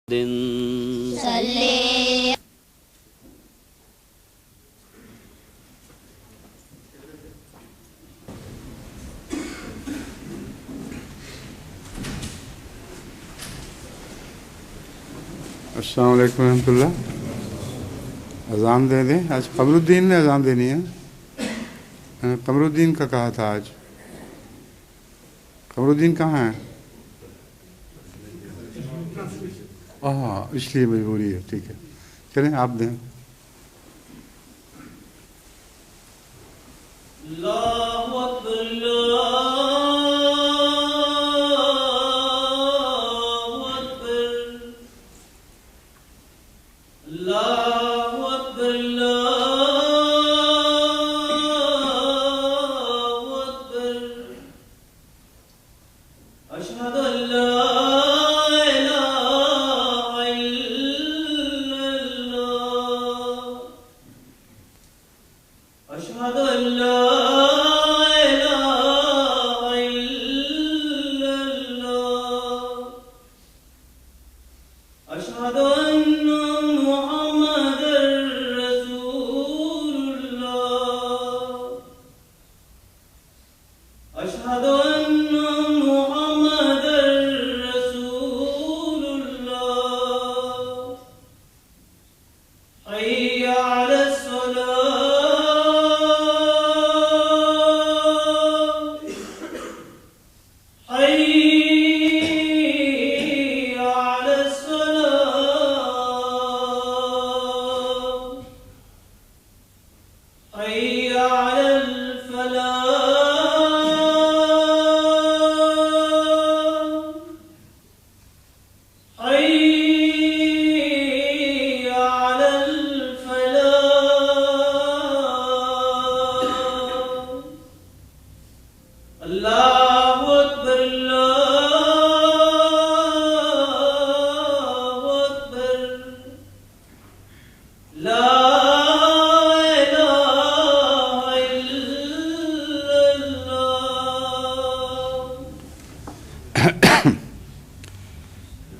صلی السلام علیکم ورحمۃ اللہ. اذان دے دیں. آج قمر الدین نے اذان دینی ہے. قمر الدین کا کہا تھا آج. قمر الدین کہاں ہے؟ ہاں اس لیے مجبوری ہے. ٹھیک ہے چلیں آپ دیں. اللہ اکبر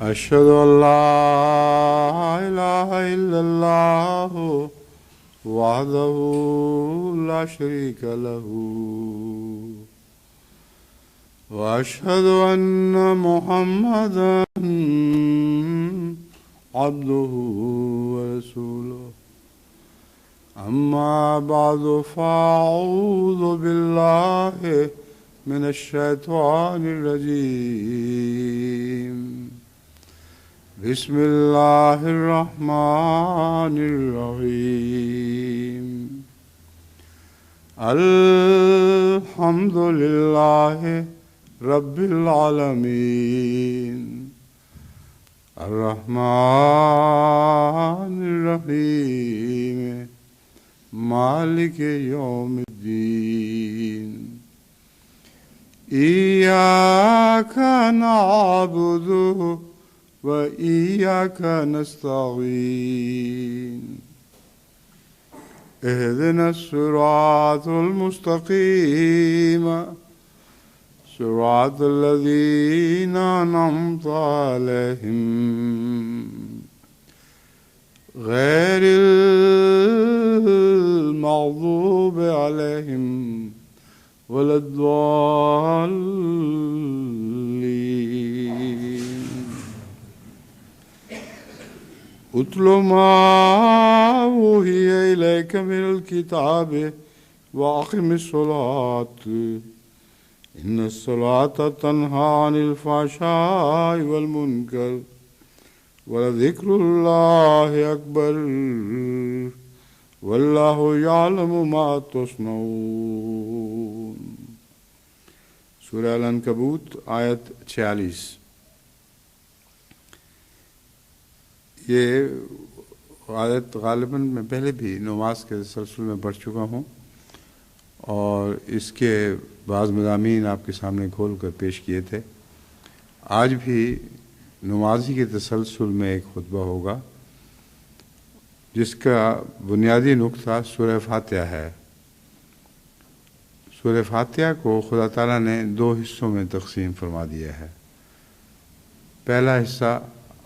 اشهد ان لا اله الا الله وحده لا شريك له واشهد ان محمدا عبده ورسوله اما بعد فاعوذ بالله من الشيطان الرجيم بسم اللہ الرحمن الرحیم الحمد للہ رب العالمین الرحمن الرحیم مالک یوم الدین ایاک نعبد وإياك نستعين اهدنا الصراط المستقيم صراط الذين أنعمت عليهم غير المغضوب عليهم ولا الضالين. اتل ما اوحي اليك من الكتاب واقم الصلاة ان الصلاة تنهى عن الفحشاء والمنكر ولذكر الله اكبر والله يعلم ما تصنعون. سورہ العنکبوت آیت 46. یہ آیت غالباً میں پہلے بھی نماز کے تسلسل میں پڑھ چکا ہوں اور اس کے بعض مضامین آپ کے سامنے کھول کر پیش کیے تھے. آج بھی نمازی کے تسلسل میں ایک خطبہ ہوگا جس کا بنیادی نقطہ سورہ فاتحہ ہے. سورہ فاتحہ کو خدا تعالیٰ نے 2 حصوں میں تقسیم فرما دیا ہے. پہلا حصہ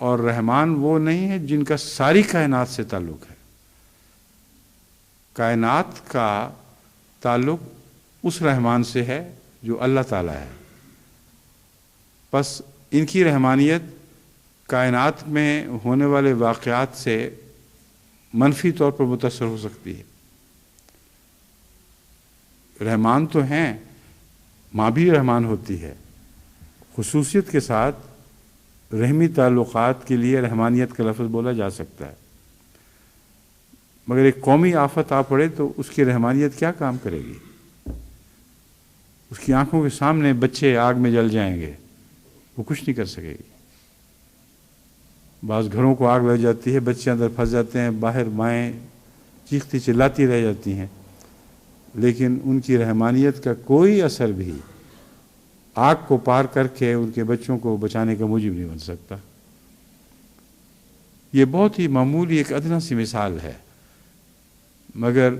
اور رحمان وہ نہیں ہے جن کا ساری کائنات سے تعلق ہے. کائنات کا تعلق اس رحمان سے ہے جو اللہ تعالیٰ ہے. بس ان کی رحمانیت کائنات میں ہونے والے واقعات سے منفی طور پر متاثر ہو سکتی ہے. رحمان تو ہیں، ماں بھی رحمان ہوتی ہے. خصوصیت کے ساتھ رحمی تعلقات کے لیے رحمانیت کا لفظ بولا جا سکتا ہے، مگر ایک قومی آفت آ پڑے تو اس کی رحمانیت کیا کام کرے گی؟ اس کی آنکھوں کے سامنے بچے آگ میں جل جائیں گے، وہ کچھ نہیں کر سکے گی. بعض گھروں کو آگ لگ جاتی ہے، بچے اندر پھنس جاتے ہیں، باہر مائیں چیختی چلاتی رہ جاتی ہیں، لیکن ان کی رحمانیت کا کوئی اثر بھی آگ کو پار کر کے ان کے بچوں کو بچانے کا موجب نہیں بن سکتا. یہ بہت ہی معمولی ایک ادنا سی مثال ہے، مگر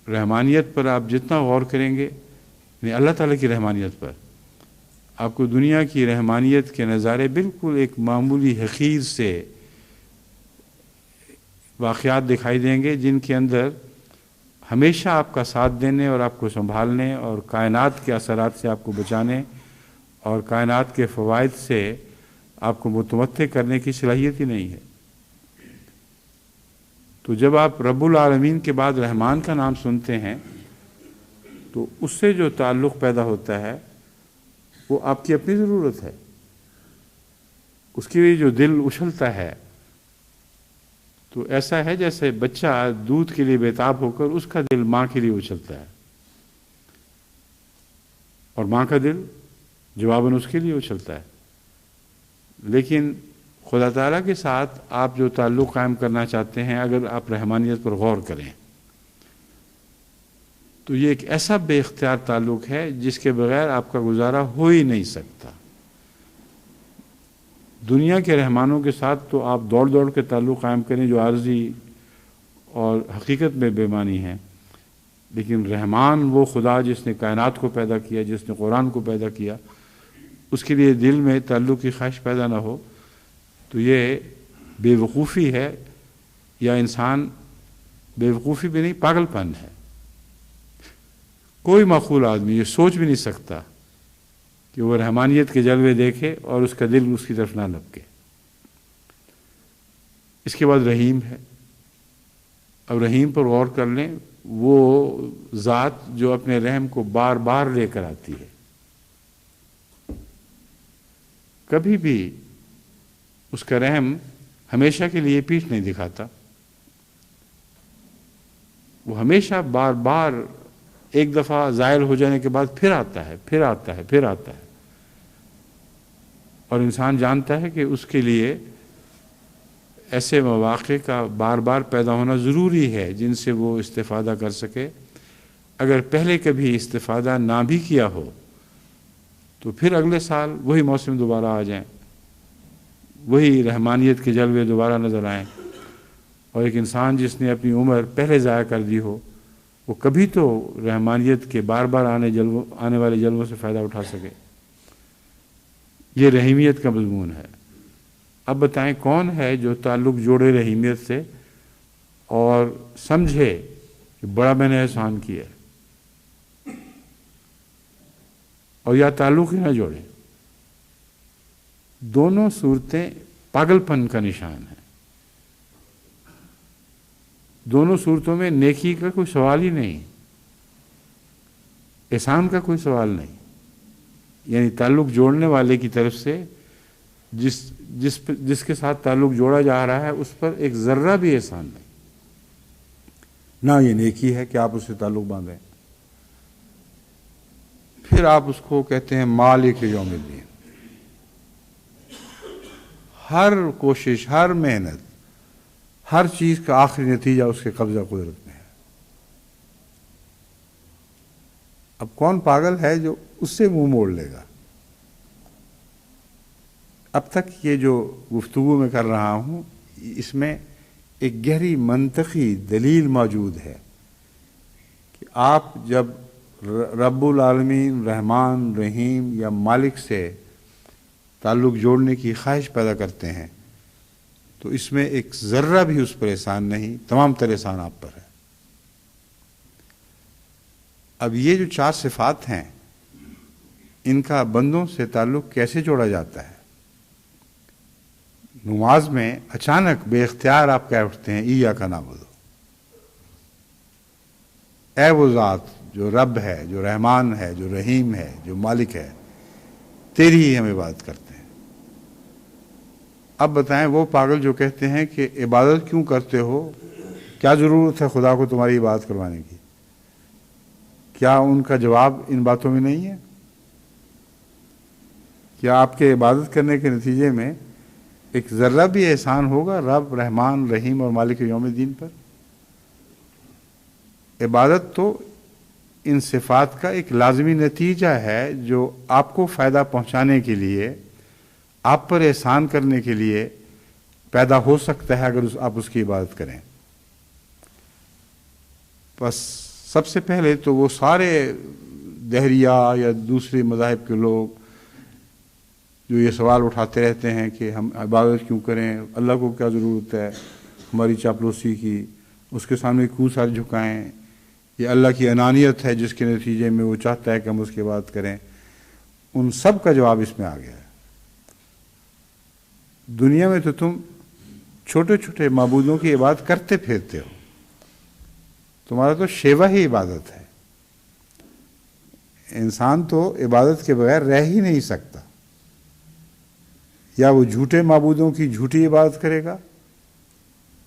رحمانیت پر آپ جتنا غور کریں گے، یعنی اللہ تعالیٰ کی رحمانیت پر، آپ کو دنیا کی رحمانیت کے نظارے بالکل ایک معمولی حقیر سے واقعات دکھائی دیں گے، جن کے اندر ہمیشہ آپ کا ساتھ دینے اور آپ کو سنبھالنے اور کائنات کے اثرات سے آپ کو بچانے اور کائنات کے فوائد سے آپ کو متمتع کرنے کی صلاحیت ہی نہیں ہے. تو جب آپ رب العالمین کے بعد رحمان کا نام سنتے ہیں تو اس سے جو تعلق پیدا ہوتا ہے وہ آپ کی اپنی ضرورت ہے. اس کے لیے جو دل اچھلتا ہے تو ایسا ہے جیسے بچہ دودھ کے لیے بےتاب ہو کر اس کا دل ماں کے لیے اچھلتا ہے، اور ماں کا دل جواباً اس کے لیے اچھلتا ہے. لیکن خدا تعالیٰ کے ساتھ آپ جو تعلق قائم کرنا چاہتے ہیں، اگر آپ رحمانیت پر غور کریں تو یہ ایک ایسا بے اختیار تعلق ہے جس کے بغیر آپ کا گزارا ہو ہی نہیں سکتا. دنیا کے رحمانوں کے ساتھ تو آپ دوڑ دوڑ کے تعلق قائم کریں جو عارضی اور حقیقت میں بے معنی ہیں، لیکن رحمان وہ خدا جس نے کائنات کو پیدا کیا، جس نے قرآن کو پیدا کیا، اس کے لیے دل میں تعلق کی خواہش پیدا نہ ہو تو یہ بے وقوفی ہے، یا انسان بے وقوفی بھی نہیں، پاگل پن ہے. کوئی معقول آدمی یہ سوچ بھی نہیں سکتا کہ وہ رحمانیت کے جلوے دیکھے اور اس کا دل اس کی طرف نہ لپکے. اس کے بعد رحیم ہے. اب رحیم پر غور کر لیں، وہ ذات جو اپنے رحم کو بار بار لے کر آتی ہے، کبھی بھی اس کا رحم ہمیشہ کے لیے پیٹھ نہیں دکھاتا. وہ ہمیشہ بار بار ایک دفعہ زائل ہو جانے کے بعد پھر آتا ہے، پھر آتا ہے، پھر آتا ہے. اور انسان جانتا ہے کہ اس کے لیے ایسے مواقع کا بار بار پیدا ہونا ضروری ہے جن سے وہ استفادہ کر سکے. اگر پہلے کبھی استفادہ نہ بھی کیا ہو تو پھر اگلے سال وہی موسم دوبارہ آ جائیں، وہی رحمانیت کے جلوے دوبارہ نظر آئیں. اور ایک انسان جس نے اپنی عمر پہلے ضائع کر دی ہو، وہ کبھی تو رحمانیت کے بار بار آنے والے جلووں سے فائدہ اٹھا سکے. یہ رحیمیت کا مضمون ہے. اب بتائیں کون ہے جو تعلق جوڑے رحیمیت سے اور سمجھے کہ بڑا میں نے احسان کیا ہے، اور یا تعلق ہی نہ جوڑے. دونوں صورتیں پاگل پن کا نشان ہے. دونوں صورتوں میں نیکی کا کوئی سوال ہی نہیں، احسان کا کوئی سوال نہیں. یعنی تعلق جوڑنے والے کی طرف سے جس کے ساتھ تعلق جوڑا جا رہا ہے اس پر ایک ذرہ بھی احسان نہیں. نہ یہ نیکی ہے کہ آپ اس سے تعلق باندھیں. پھر آپ اس کو کہتے ہیں مالک یوم الدین. ہر کوشش، ہر محنت، ہر چیز کا آخری نتیجہ اس کے قبضہ قدرت میں ہے. اب کون پاگل ہے جو اس سے منہ موڑ لے گا؟ اب تک یہ جو گفتگو میں کر رہا ہوں اس میں ایک گہری منطقی دلیل موجود ہے کہ آپ جب رب العالمین، رحمان، رحیم یا مالک سے تعلق جوڑنے کی خواہش پیدا کرتے ہیں تو اس میں ایک ذرہ بھی اس پر احسان نہیں، تمام تر احسان آپ پر ہے۔ اب یہ جو 4 صفات ہیں ان کا بندوں سے تعلق کیسے جوڑا جاتا ہے؟ نماز میں اچانک بے اختیار آپ کہہ اٹھتے ہیں ایاک نعبد، اے وہ ذات جو رب ہے، جو رحمان ہے، جو رحیم ہے، جو مالک ہے، تیری ہی ہم عبادت کرتے ہیں۔ اب بتائیں وہ پاگل جو کہتے ہیں کہ عبادت کیوں کرتے ہو، کیا ضرورت ہے خدا کو تمہاری عبادت کروانے کی؟ کیا ان کا جواب ان باتوں میں نہیں ہے؟ کیا آپ کے عبادت کرنے کے نتیجے میں ایک ذرہ بھی احسان ہوگا رب رحمان رحیم اور مالک یوم دین پر؟ عبادت تو ان صفات کا ایک لازمی نتیجہ ہے جو آپ کو فائدہ پہنچانے کے لیے، آپ پر احسان کرنے کے لیے پیدا ہو سکتا ہے اگر آپ اس کی عبادت کریں۔ بس سب سے پہلے تو وہ سارے دہریہ یا دوسرے مذاہب کے لوگ جو یہ سوال اٹھاتے رہتے ہیں کہ ہم عبادت کیوں کریں، اللہ کو کیا ضرورت ہے ہماری چاپلوسی کی، اس کے سامنے کیوں سر جھکائیں، یہ اللہ کی انانیت ہے جس کے نتیجے میں وہ چاہتا ہے کہ ہم اس کی عبادت کریں، ان سب کا جواب اس میں آ گیا ہے۔ دنیا میں تو تم چھوٹے چھوٹے معبودوں کی عبادت کرتے پھرتے ہو، تمہارا تو شیوا ہی عبادت ہے۔ انسان تو عبادت کے بغیر رہ ہی نہیں سکتا، یا وہ جھوٹے معبودوں کی جھوٹی عبادت کرے گا،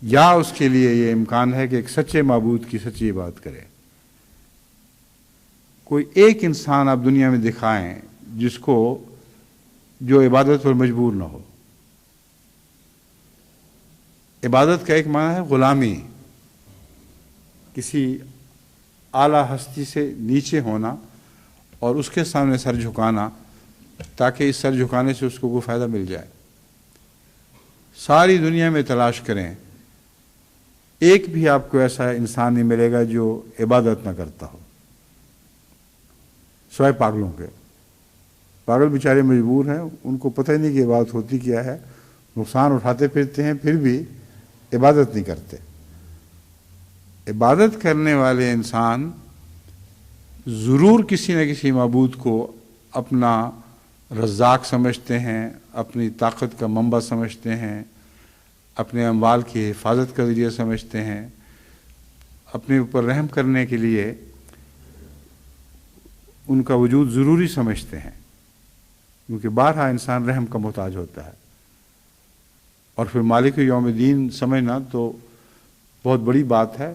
یا اس کے لیے یہ امکان ہے کہ ایک سچے معبود کی سچی عبادت کرے۔ کوئی ایک انسان آپ دنیا میں دکھائیں جس کو جو عبادت پر مجبور نہ ہو۔ عبادت کا ایک معنی ہے غلامی، کسی اعلیٰ ہستی سے نیچے ہونا اور اس کے سامنے سر جھکانا تاکہ اس سر جھکانے سے اس کو کوئی فائدہ مل جائے۔ ساری دنیا میں تلاش کریں، ایک بھی آپ کو ایسا انسان نہیں ملے گا جو عبادت نہ کرتا ہو، سوائے پاگلوں کے۔ پاگل بیچارے مجبور ہیں، ان کو پتہ ہی نہیں کہ عبادت ہوتی کیا ہے، نقصان اٹھاتے پھرتے ہیں پھر بھی عبادت نہیں کرتے۔ عبادت کرنے والے انسان ضرور کسی نہ کسی معبود کو اپنا رزاق سمجھتے ہیں، اپنی طاقت کا منبع سمجھتے ہیں، اپنے اموال کی حفاظت کا ذریعہ سمجھتے ہیں، اپنے اوپر رحم کرنے کے لیے ان کا وجود ضروری سمجھتے ہیں، کیونکہ بارہا انسان رحم کا محتاج ہوتا ہے۔ اور پھر مالک یوم دین سمجھنا تو بہت بڑی بات ہے۔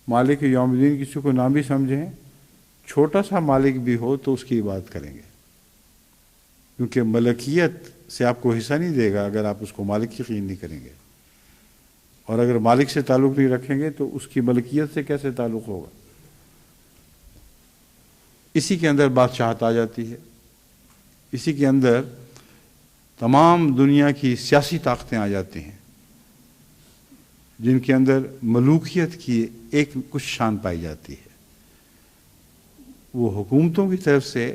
مالک یوم دین کسی کو نہ بھی سمجھیں، چھوٹا سا مالک بھی ہو تو اس کی عبادت کریں گے، کیونکہ ملکیت سے آپ کو حصہ نہیں دے گا اگر آپ اس کو مالک یقین نہیں کریں گے، اور اگر مالک سے تعلق نہیں رکھیں گے تو اس کی ملکیت سے کیسے تعلق ہوگا؟ اسی کے اندر بادشاہت آ جاتی ہے، اسی کے اندر تمام دنیا کی سیاسی طاقتیں آ جاتی ہیں جن کے اندر ملوکیت کی ایک کچھ شان پائی جاتی ہے۔ وہ حکومتوں کی طرف سے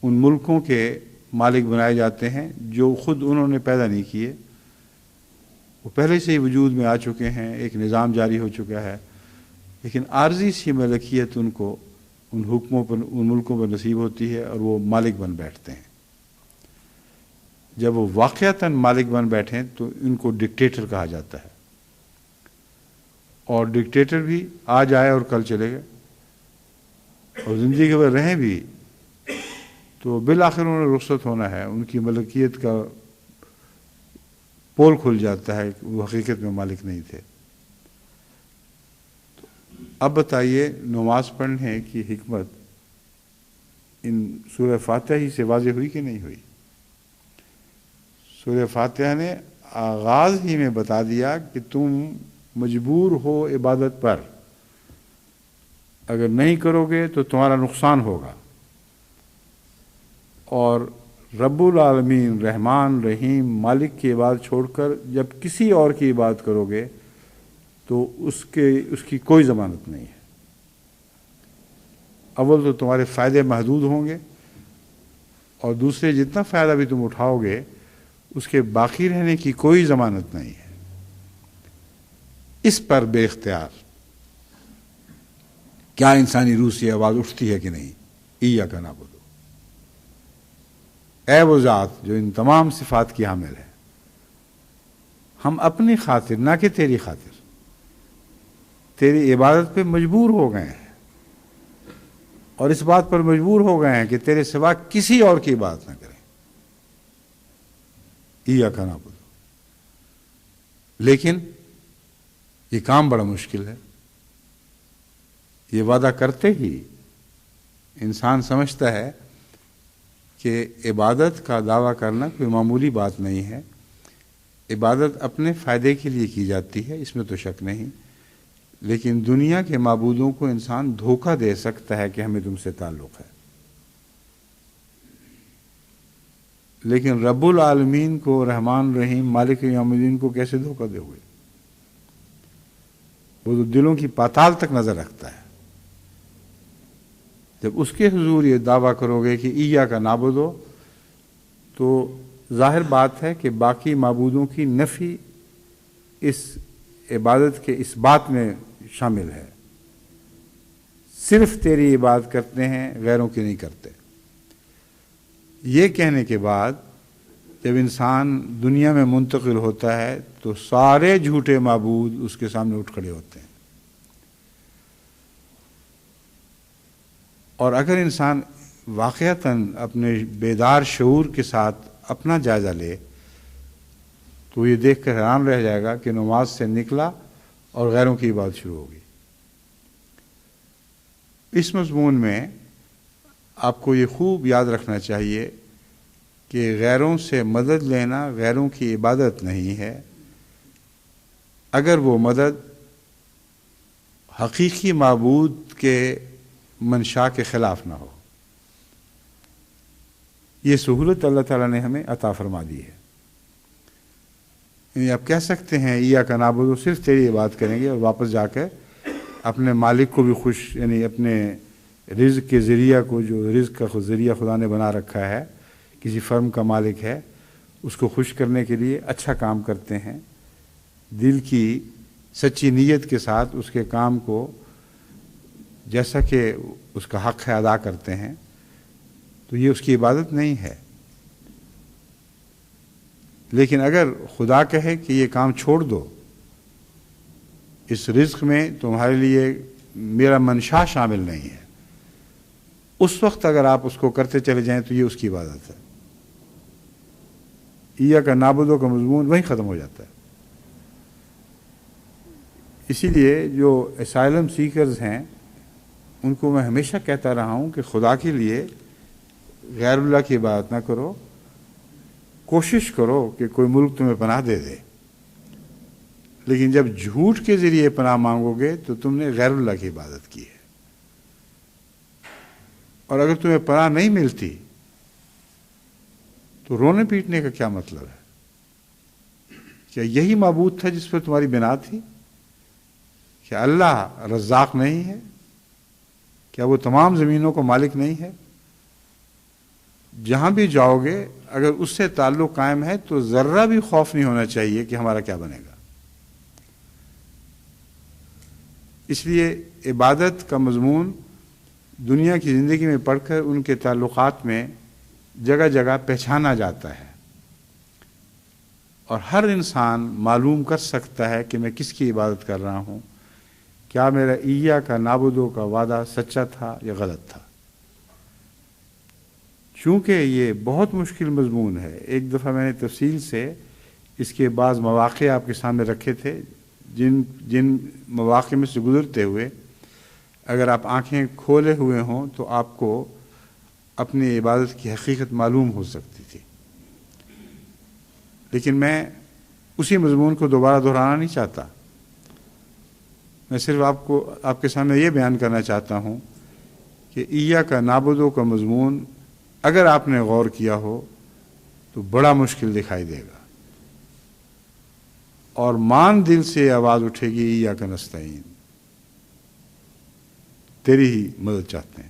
ان ملکوں کے مالک بنائے جاتے ہیں جو خود انہوں نے پیدا نہیں کیے، وہ پہلے سے ہی وجود میں آ چکے ہیں، ایک نظام جاری ہو چکا ہے، لیکن عارضی سی ملکیت ان کو ان حکموں پر، ان ملکوں پر نصیب ہوتی ہے اور وہ مالک بن بیٹھتے ہیں۔ جب وہ واقعتاً مالک بن بیٹھیں تو ان کو ڈکٹیٹر کہا جاتا ہے، اور ڈکٹیٹر بھی آج آئے اور کل چلے گئے، اور زندگی بھر رہیں بھی تو بالآخر انہوں نے رخصت ہونا ہے، ان کی ملکیت کا پول کھل جاتا ہے، وہ حقیقت میں مالک نہیں تھے۔ اب بتائیے نماز پڑھنے کی حکمت ان سورہ فاتحہ ہی سے واضح ہوئی کہ نہیں ہوئی؟ سورہ فاتحہ نے آغاز ہی میں بتا دیا کہ تم مجبور ہو عبادت پر، اگر نہیں کرو گے تو تمہارا نقصان ہوگا، اور رب العالمین رحمان رحیم مالک کی عبادت چھوڑ کر جب کسی اور کی عبادت کرو گے تو اس کی کوئی ضمانت نہیں ہے۔ اول تو تمہارے فائدے محدود ہوں گے، اور دوسرے جتنا فائدہ بھی تم اٹھاؤ گے اس کے باقی رہنے کی کوئی ضمانت نہیں ہے. اس پر بے اختیار کیا انسانی روح سے آواز اٹھتی ہے کہ نہیں؟ ایاک نعبد، اے وہ ذات جو ان تمام صفات کی حامل ہے، ہم اپنی خاطر نہ کہ تیری خاطر تیری عبادت پہ مجبور ہو گئے ہیں، اور اس بات پر مجبور ہو گئے ہیں کہ تیرے سوا کسی اور کی عبادت نہ کریں. ایاک نعبد. لیکن یہ کام بڑا مشکل ہے. یہ وعدہ کرتے ہی انسان سمجھتا ہے کہ عبادت کا دعویٰ کرنا کوئی معمولی بات نہیں ہے. عبادت اپنے فائدے کے لیے کی جاتی ہے، اس میں تو شک نہیں، لیکن دنیا کے معبودوں کو انسان دھوکہ دے سکتا ہے کہ ہمیں تم سے تعلق ہے. لیکن رب العالمین کو، رحمان رحیم مالک یوم الدین کو کیسے دھوکہ دے ہوئے؟ وہ تو دلوں کی پاتال تک نظر رکھتا ہے. جب اس کے حضور یہ دعویٰ کرو گے کہ ایاک نعبد ہو، تو ظاہر بات ہے کہ باقی معبودوں کی نفی اس عبادت کے اس بات میں شامل ہے. صرف تیری عبادت کرتے ہیں، غیروں کی نہیں کرتے. یہ کہنے کے بعد جب انسان دنیا میں منتقل ہوتا ہے تو سارے جھوٹے معبود اس کے سامنے اٹھ کھڑے ہوتے ہیں. اور اگر انسان واقعتاً اپنے بیدار شعور کے ساتھ اپنا جائزہ لے تو یہ دیکھ کر حیران رہ جائے گا کہ نماز سے نکلا اور غیروں کی عبادت شروع ہوگی. اس مضمون میں آپ کو یہ خوب یاد رکھنا چاہیے کہ غیروں سے مدد لینا غیروں کی عبادت نہیں ہے، اگر وہ مدد حقیقی معبود کے منشا کے خلاف نہ ہو. یہ سہولت اللہ تعالیٰ نے ہمیں عطا فرما دی ہے. یعنی آپ کہہ سکتے ہیں ایاک نعبد، صرف تیری عبادت کریں گے، اور واپس جا کر اپنے مالک کو بھی خوش، یعنی اپنے رزق کے ذریعہ کو، جو رزق کا ذریعہ خدا نے بنا رکھا ہے، کسی فرم کا مالک ہے، اس کو خوش کرنے کے لیے اچھا کام کرتے ہیں، دل کی سچی نیت کے ساتھ اس کے کام کو جیسا کہ اس کا حق ہے ادا کرتے ہیں، تو یہ اس کی عبادت نہیں ہے. لیکن اگر خدا کہے کہ یہ کام چھوڑ دو، اس رزق میں تمہارے لیے میرا منشا شامل نہیں ہے، اس وقت اگر آپ اس کو کرتے چلے جائیں تو یہ اس کی عبادت ہے. ایاک نعبد کا مضمون وہیں ختم ہو جاتا ہے. اسی لیے جو اسائلم سیکرز ہیں ان کو میں ہمیشہ کہتا رہا ہوں کہ خدا کے لیے غیر اللہ کی عبادت نہ کرو. کوشش کرو کہ کوئی ملک تمہیں پناہ دے دے، لیکن جب جھوٹ کے ذریعے پناہ مانگو گے تو تم نے غیر اللہ کی عبادت کی ہے. اور اگر تمہیں پناہ نہیں ملتی تو رونے پیٹنے کا کیا مطلب ہے؟ کیا یہی معبود تھا جس پر تمہاری بنا تھی؟ کیا اللہ رزاق نہیں ہے؟ کیا وہ تمام زمینوں کو مالک نہیں ہے؟ جہاں بھی جاؤ گے اگر اس سے تعلق قائم ہے تو ذرہ بھی خوف نہیں ہونا چاہیے کہ ہمارا کیا بنے گا. اس لیے عبادت کا مضمون دنیا کی زندگی میں پڑھ کر ان کے تعلقات میں جگہ جگہ پہچانا جاتا ہے، اور ہر انسان معلوم کر سکتا ہے کہ میں کس کی عبادت کر رہا ہوں، کیا میرا ایاک نعبد کا وعدہ سچا تھا یا غلط تھا. چونکہ یہ بہت مشکل مضمون ہے، ایک دفعہ میں نے تفصیل سے اس کے بعض مواقع آپ کے سامنے رکھے تھے، جن مواقع میں سے گزرتے ہوئے اگر آپ آنکھیں کھولے ہوئے ہوں تو آپ کو اپنی عبادت کی حقیقت معلوم ہو سکتی تھی. لیکن میں اسی مضمون کو دوبارہ دہرانا نہیں چاہتا. میں صرف آپ کے سامنے یہ بیان کرنا چاہتا ہوں کہ ایاک نعبد کا مضمون اگر آپ نے غور کیا ہو تو بڑا مشکل دکھائی دے گا، اور مان دل سے آواز اٹھے گی ایاک نستعین، تیری ہی مدد چاہتے ہیں.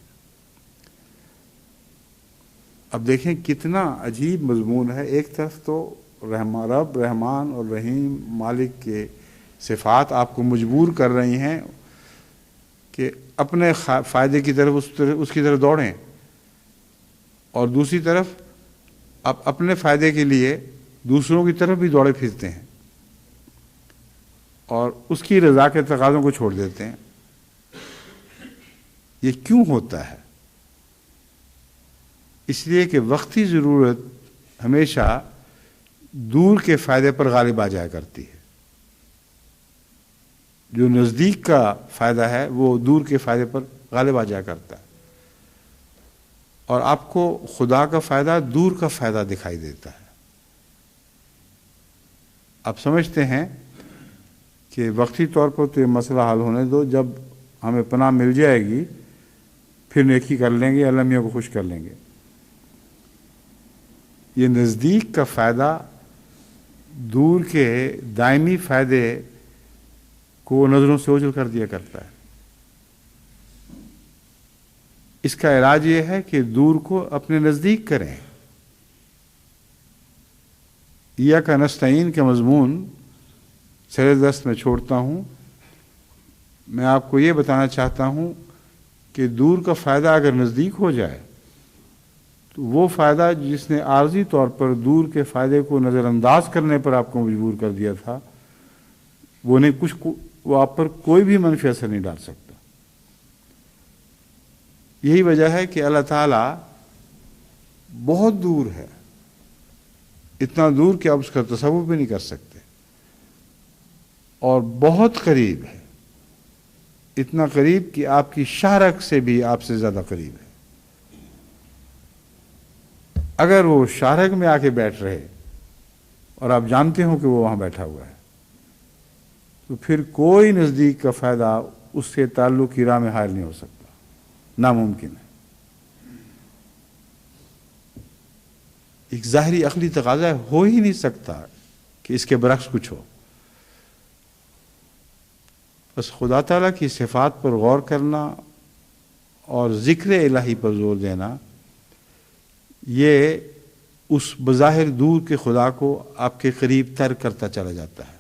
اب دیکھیں کتنا عجیب مضمون ہے. ایک طرف تو رب رحمان اور رحیم مالک کے صفات آپ کو مجبور کر رہی ہیں کہ اپنے فائدے کی طرف اس کی طرف دوڑیں، اور دوسری طرف آپ اپنے فائدے کے لیے دوسروں کی طرف بھی دوڑے پھرتے ہیں اور اس کی رضا کے تقاضوں کو چھوڑ دیتے ہیں۔ یہ کیوں ہوتا ہے؟ اس لیے کہ وقتی ضرورت ہمیشہ دور کے فائدے پر غالب آ جایا کرتی ہے، جو نزدیک کا فائدہ ہے وہ دور کے فائدے پر غالب آ جایا کرتا ہے، اور آپ کو خدا کا فائدہ دور کا فائدہ دکھائی دیتا ہے۔ آپ سمجھتے ہیں کہ وقتی طور پر تو یہ مسئلہ حل ہونے دو، جب ہمیں پناہ مل جائے گی پھر نیکی کر لیں گے، اللہ میاں کو خوش کر لیں گے۔ یہ نزدیک کا فائدہ دور کے دائمی فائدے کو نظروں سے اوجھل کر دیا کرتا ہے۔ اس کا علاج یہ ہے کہ دور کو اپنے نزدیک کریں۔ ایاک نستعین کا مضمون سر دست میں چھوڑتا ہوں۔ میں آپ کو یہ بتانا چاہتا ہوں کہ دور کا فائدہ اگر نزدیک ہو جائے تو وہ فائدہ جس نے عارضی طور پر دور کے فائدے کو نظر انداز کرنے پر آپ کو مجبور کر دیا تھا، وہ آپ پر کوئی بھی منفی اثر نہیں ڈال سکتا۔ یہی وجہ ہے کہ اللہ تعالیٰ بہت دور ہے، اتنا دور کہ آپ اس کا تصور بھی نہیں کر سکتے، اور بہت قریب ہے، اتنا قریب کہ آپ کی شاہرگ سے بھی آپ سے زیادہ قریب ہے۔ اگر وہ شاہرگ میں آ کے بیٹھ رہے اور آپ جانتے ہو کہ وہ وہاں بیٹھا ہوا ہے، تو پھر کوئی نزدیک کا فائدہ اس سے تعلق کی راہ میں حائل نہیں ہو سکتا، ناممکن ہے۔ ایک ظاہری عقلی تقاضا ہو ہی نہیں سکتا کہ اس کے برعکس کچھ ہو۔ بس خدا تعالیٰ کی صفات پر غور کرنا اور ذکر الہی پر زور دینا، یہ اس بظاہر دور کے خدا کو آپ کے قریب تر کرتا چلا جاتا ہے۔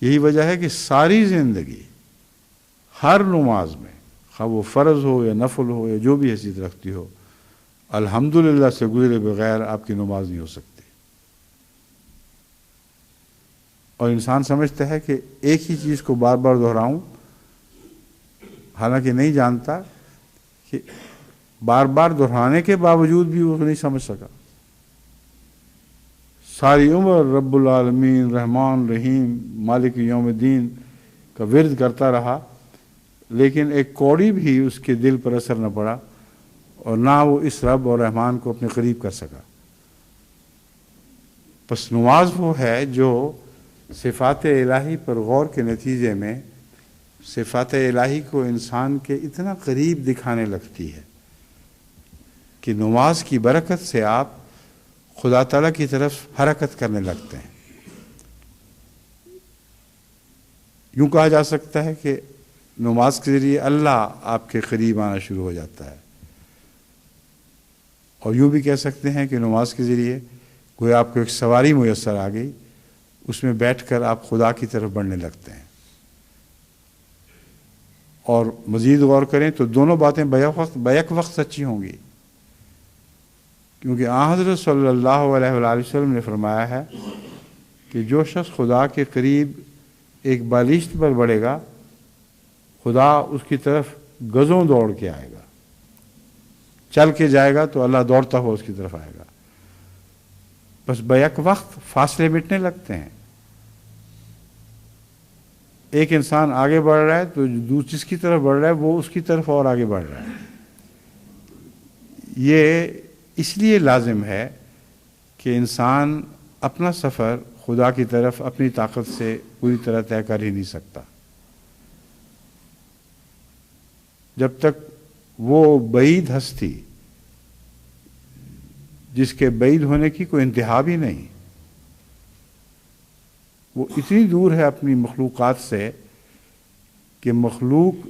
یہی وجہ ہے کہ ساری زندگی ہر نماز میں، خواہ وہ فرض ہو یا نفل ہو یا جو بھی حیثیت رکھتی ہو، الحمدللہ سے گزرے بغیر آپ کی نماز نہیں ہو سکتی۔ اور انسان سمجھتا ہے کہ ایک ہی چیز کو بار بار دہراؤں، حالانکہ نہیں جانتا کہ بار بار دہرانے کے باوجود بھی وہ نہیں سمجھ سکا۔ ساری عمر رب العالمین رحمان رحیم مالک یوم الدین کا ورد کرتا رہا، لیکن ایک کوڑی بھی اس کے دل پر اثر نہ پڑا، اور نہ وہ اس رب اور رحمان کو اپنے قریب کر سکا۔ پس نماز وہ ہے جو صفات الہی پر غور کے نتیجے میں صفات الہی کو انسان کے اتنا قریب دکھانے لگتی ہے کہ نماز کی برکت سے آپ خدا تعالیٰ کی طرف حرکت کرنے لگتے ہیں۔ یوں کہا جا سکتا ہے کہ نماز کے ذریعے اللہ آپ کے قریب آنا شروع ہو جاتا ہے، اور یوں بھی کہہ سکتے ہیں کہ نماز کے ذریعے کوئی آپ کو ایک سواری میسر آ گئی، اس میں بیٹھ کر آپ خدا کی طرف بڑھنے لگتے ہیں۔ اور مزید غور کریں تو دونوں باتیں بیک وقت سچی ہوں گی، کیونکہ آن حضرت صلی اللہ علیہ وآلہ وسلم نے فرمایا ہے کہ جو شخص خدا کے قریب ایک بالشت پر بڑھے گا، خدا اس کی طرف گزوں دوڑ کے آئے گا، چل کے جائے گا تو اللہ دوڑتا ہوا اس کی طرف آئے گا۔ بس بیک وقت فاصلے مٹنے لگتے ہیں۔ ایک انسان آگے بڑھ رہا ہے تو جس کی طرف بڑھ رہا ہے وہ اس کی طرف اور آگے بڑھ رہا ہے۔ یہ اس لیے لازم ہے کہ انسان اپنا سفر خدا کی طرف اپنی طاقت سے پوری طرح طے کر ہی نہیں سکتا۔ جب تک وہ بعید ہستی جس کے بعید ہونے کی کوئی انتہا بھی نہیں، وہ اتنی دور ہے اپنی مخلوقات سے کہ مخلوق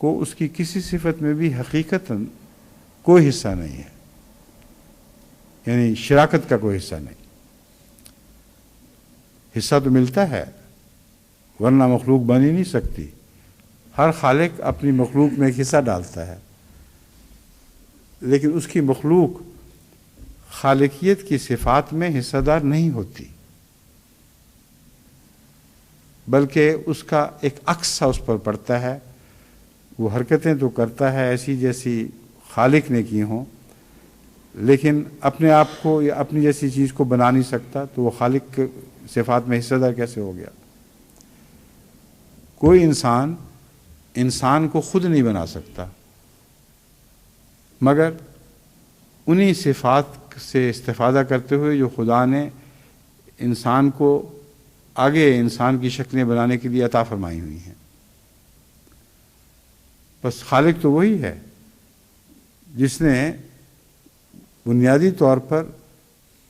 کو اس کی کسی صفت میں بھی حقیقتاً کوئی حصہ نہیں ہے۔ یعنی شراکت کا کوئی حصہ نہیں. حصہ تو ملتا ہے ورنہ مخلوق بن ہی نہیں سکتی. ہر خالق اپنی مخلوق میں ایک حصہ ڈالتا ہے، لیکن اس کی مخلوق خالقیت کی صفات میں حصہ دار نہیں ہوتی، بلکہ اس کا ایک عکس سا اس پر پڑتا ہے. وہ حرکتیں تو کرتا ہے ایسی جیسی خالق نے کی ہوں، لیکن اپنے آپ کو یا اپنی جیسی چیز کو بنا نہیں سکتا. تو وہ خالق کے صفات میں حصہ دار کیسے ہو گیا؟ کوئی انسان کو خود نہیں بنا سکتا، مگر انہی صفات سے استفادہ کرتے ہوئے جو خدا نے انسان کو آگے انسان کی شکلیں بنانے کے لیے عطا فرمائی ہوئی ہیں. بس خالق تو وہی ہے جس نے بنیادی طور پر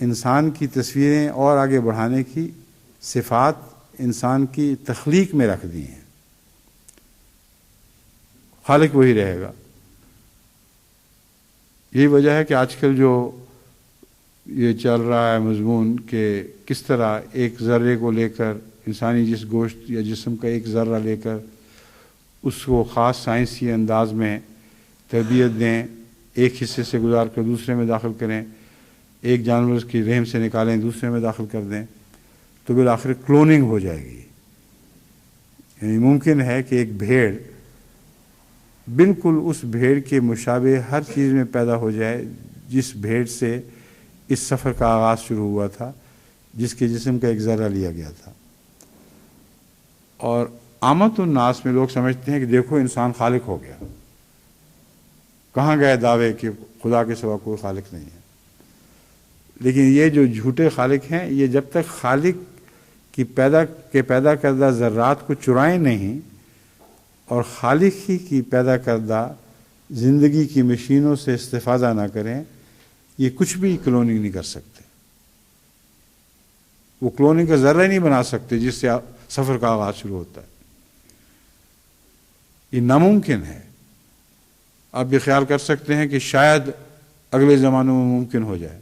انسان کی تصویریں اور آگے بڑھانے کی صفات انسان کی تخلیق میں رکھ دی ہیں. خالق وہی رہے گا. یہی وجہ ہے کہ آج کل جو یہ چل رہا ہے مضمون کہ کس طرح ایک ذرے کو لے کر انسانی جس گوشت یا جسم کا ایک ذرہ لے کر اس کو خاص سائنسی انداز میں تربیت دیں، ایک حصے سے گزار کر دوسرے میں داخل کریں، ایک جانور کی رحم سے نکالیں دوسرے میں داخل کر دیں، تو بالآخر کلوننگ ہو جائے گی. یعنی ممکن ہے کہ ایک بھیڑ بالکل اس بھیڑ کے مشابہ ہر چیز میں پیدا ہو جائے جس بھیڑ سے اس سفر کا آغاز شروع ہوا تھا، جس کے جسم کا ایک ذرہ لیا گیا تھا. اور عامت الناس میں لوگ سمجھتے ہیں کہ دیکھو انسان خالق ہو گیا. کہاں گئے دعوے کہ خدا کے سوا کوئی خالق نہیں ہے؟ لیکن یہ جو جھوٹے خالق ہیں، یہ جب تک خالق کی پیدا کردہ ذرات کو چرائیں نہیں اور خالق ہی کی پیدا کردہ زندگی کی مشینوں سے استفادہ نہ کریں، یہ کچھ بھی کلوننگ نہیں کر سکتے. وہ کلوننگ کا ذرہ نہیں بنا سکتے جس سے سفر کا آغاز شروع ہوتا ہے. یہ ناممکن ہے. آپ یہ خیال کر سکتے ہیں کہ شاید اگلے زمانوں میں ممکن ہو جائے.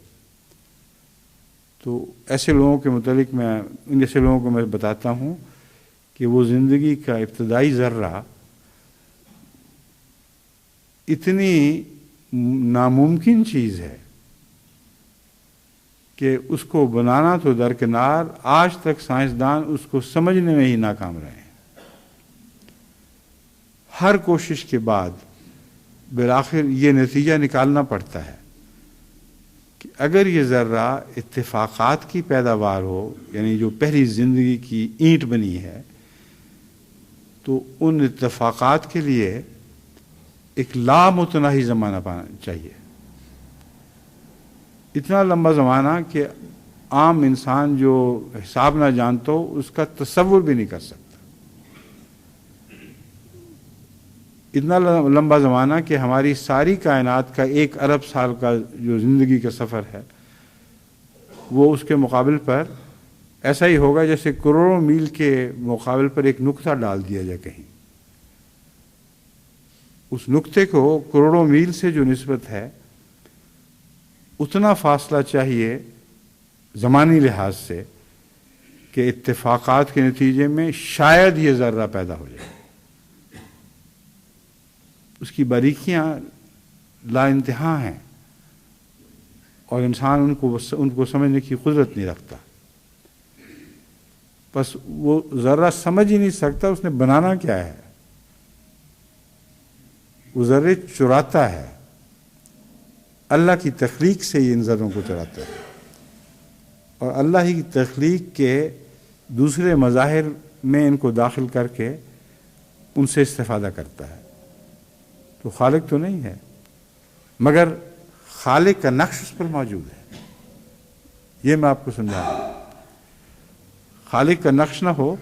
تو ایسے لوگوں کے متعلق ان جیسے لوگوں کو میں بتاتا ہوں کہ وہ زندگی کا ابتدائی ذرہ اتنی ناممکن چیز ہے کہ اس کو بنانا تو درکنار، آج تک سائنسدان اس کو سمجھنے میں ہی ناکام رہے ہیں. ہر کوشش کے بعد بالآخر یہ نتیجہ نکالنا پڑتا ہے کہ اگر یہ ذرہ اتفاقات کی پیداوار ہو، یعنی جو پہلی زندگی کی اینٹ بنی ہے، تو ان اتفاقات کے لیے ایک لامتناہی زمانہ پانا چاہیے. اتنا لمبا زمانہ کہ عام انسان جو حساب نہ جانتا ہو اس کا تصور بھی نہیں کر سکتا. اتنا لمبا زمانہ کہ ہماری ساری کائنات کا 1 ارب سال کا جو زندگی کا سفر ہے وہ اس کے مقابل پر ایسا ہی ہوگا جیسے کروڑوں میل کے مقابل پر ایک نقطہ ڈال دیا جائے کہیں. اس نقطے کو کروڑوں میل سے جو نسبت ہے اتنا فاصلہ چاہیے زمانی لحاظ سے کہ اتفاقات کے نتیجے میں شاید یہ ذرہ پیدا ہو جائے. اس کی باریکیاں لا انتہا ہیں اور انسان ان کو سمجھنے کی قدرت نہیں رکھتا. بس وہ ذرہ سمجھ ہی نہیں سکتا اس نے بنانا کیا ہے. وہ ذرے چراتا ہے، اللہ کی تخلیق سے ہی ان ذروں کو چراتا ہے، اور اللہ ہی کی تخلیق کے دوسرے مظاہر میں ان کو داخل کر کے ان سے استفادہ کرتا ہے. تو خالق تو نہیں ہے، مگر خالق کا نقش اس پر موجود ہے. یہ میں آپ کو سمجھا رہا ہوں. خالق کا نقش نہ ہو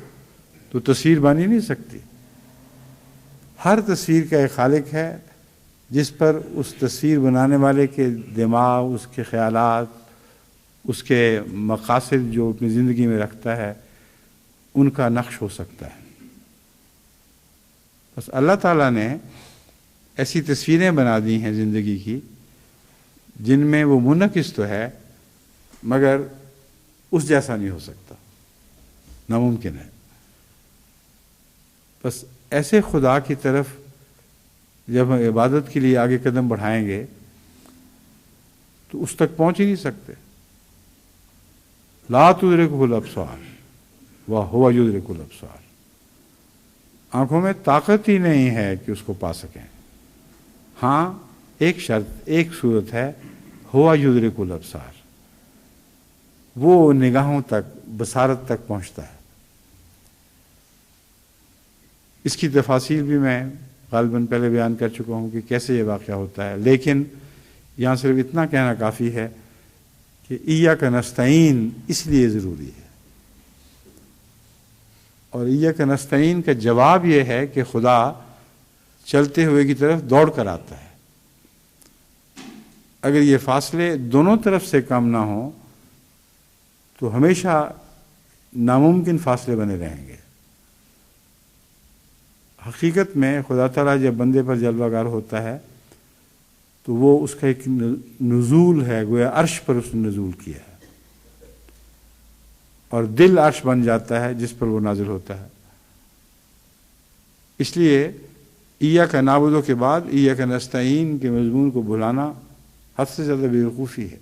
تو تصویر بن ہی نہیں سکتی. ہر تصویر کا ایک خالق ہے جس پر اس تصویر بنانے والے کے دماغ، اس کے خیالات، اس کے مقاصد جو اپنی زندگی میں رکھتا ہے ان کا نقش ہو سکتا ہے. بس اللہ تعالیٰ نے ایسی تصویریں بنا دی ہیں زندگی کی جن میں وہ منعکس تو ہے مگر اس جیسا نہیں ہو سکتا، ناممکن ہے۔ بس ایسے خدا کی طرف جب ہم عبادت کے لیے آگے قدم بڑھائیں گے تو اس تک پہنچ ہی نہیں سکتے۔ لا تدرکہ الابصار وہو یدرک الابصار، آنکھوں میں طاقت ہی نہیں ہے کہ اس کو پا سکیں۔ ہاں ایک شرط، ایک صورت ہے، ہوا یدرک الابصار، وہ نگاہوں تک، بصارت تک پہنچتا ہے۔ اس کی تفاصیل بھی میں غالباً پہلے بیان کر چکا ہوں کہ کیسے یہ واقعہ ہوتا ہے، لیکن یہاں صرف اتنا کہنا کافی ہے کہ ایاک نستعین اس لیے ضروری ہے، اور ایاک نستعین کا جواب یہ ہے کہ خدا چلتے ہوئے کی طرف دوڑ کر آتا ہے۔ اگر یہ فاصلے دونوں طرف سے کم نہ ہوں تو ہمیشہ ناممکن فاصلے بنے رہیں گے۔ حقیقت میں خدا تعالیٰ جب بندے پر جلوہ گر ہوتا ہے تو وہ اس کا ایک نزول ہے، گویا عرش پر اس نے نزول کیا ہے، اور دل عرش بن جاتا ہے جس پر وہ نازل ہوتا ہے۔ اس لیے ایاک نعبد کے بعد ایاک نستعین کے مضمون کو بھلانا حد سے زیادہ بیوقوفی ہے۔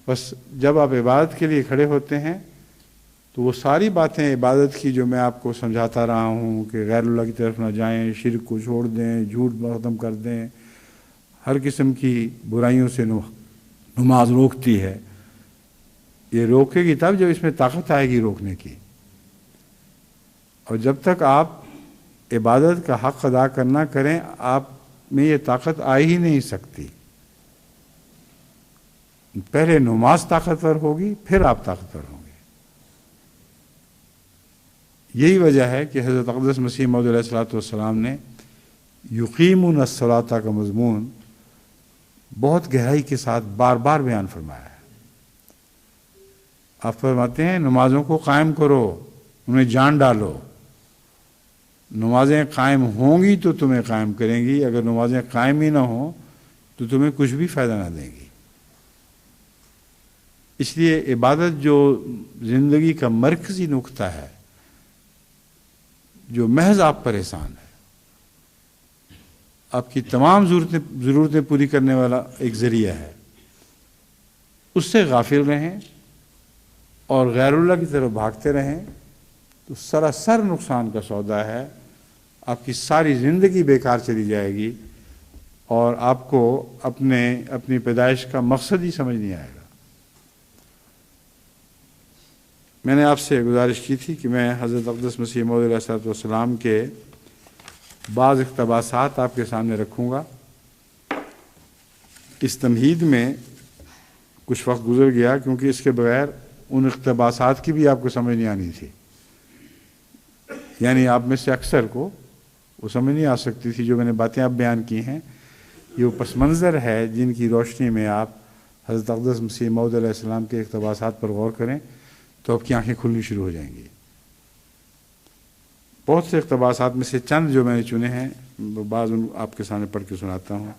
بس جب آپ عبادت کے لیے کھڑے ہوتے ہیں تو وہ ساری باتیں عبادت کی جو میں آپ کو سمجھاتا رہا ہوں کہ غیر اللہ کی طرف نہ جائیں، شرک کو چھوڑ دیں، جھوٹ ختم کر دیں، ہر قسم کی برائیوں سے نماز روکتی ہے، یہ روکے گی تب جب اس میں طاقت آئے گی روکنے کی، اور جب تک آپ عبادت کا حق ادا کرنا کریں آپ میں یہ طاقت آ ہی نہیں سکتی۔ پہلے نماز طاقتور ہوگی پھر آپ طاقتور ہوں گے۔ یہی وجہ ہے کہ حضرت اقدس مسیح موعود علیہ الصلوۃ والسلام نے یقیمون الصلاۃ کا مضمون بہت گہرائی کے ساتھ بار بار بیان فرمایا ہے۔ آپ فرماتے ہیں نمازوں کو قائم کرو، انہیں جان ڈالو۔ نمازیں قائم ہوں گی تو تمہیں قائم کریں گی، اگر نمازیں قائم ہی نہ ہوں تو تمہیں کچھ بھی فائدہ نہ دیں گی۔ اس لیے عبادت جو زندگی کا مرکزی نقطہ ہے، جو محض آپ پر احسان ہے، آپ کی تمام ضرورتیں پوری کرنے والا ایک ذریعہ ہے، اس سے غافل رہیں اور غیر اللہ کی طرف بھاگتے رہیں تو سراسر نقصان کا سودا ہے۔ آپ کی ساری زندگی بیکار چلی جائے گی اور آپ کو اپنی پیدائش کا مقصد ہی سمجھ نہیں آئے گا۔ میں نے آپ سے گزارش کی تھی کہ میں حضرت اقدس مسیح موعود علیہ الصلوۃ والسلام کے بعض اقتباسات آپ کے سامنے رکھوں گا۔ اس تمہید میں کچھ وقت گزر گیا کیونکہ اس کے بغیر ان اقتباسات کی بھی آپ کو سمجھ نہیں آنی تھی، یعنی آپ میں سے اکثر کو وہ سمجھ نہیں آ سکتی تھی جو میں نے باتیں اب بیان کی ہیں۔ یہ وہ پس منظر ہے جن کی روشنی میں آپ حضرت اقدس مسیح موعود علیہ السلام کے اقتباسات پر غور کریں تو آپ کی آنکھیں کھلنی شروع ہو جائیں گی۔ بہت سے اقتباسات میں سے چند جو میں نے چنے ہیں بعض آپ کے سامنے پڑھ کے سناتا ہوں۔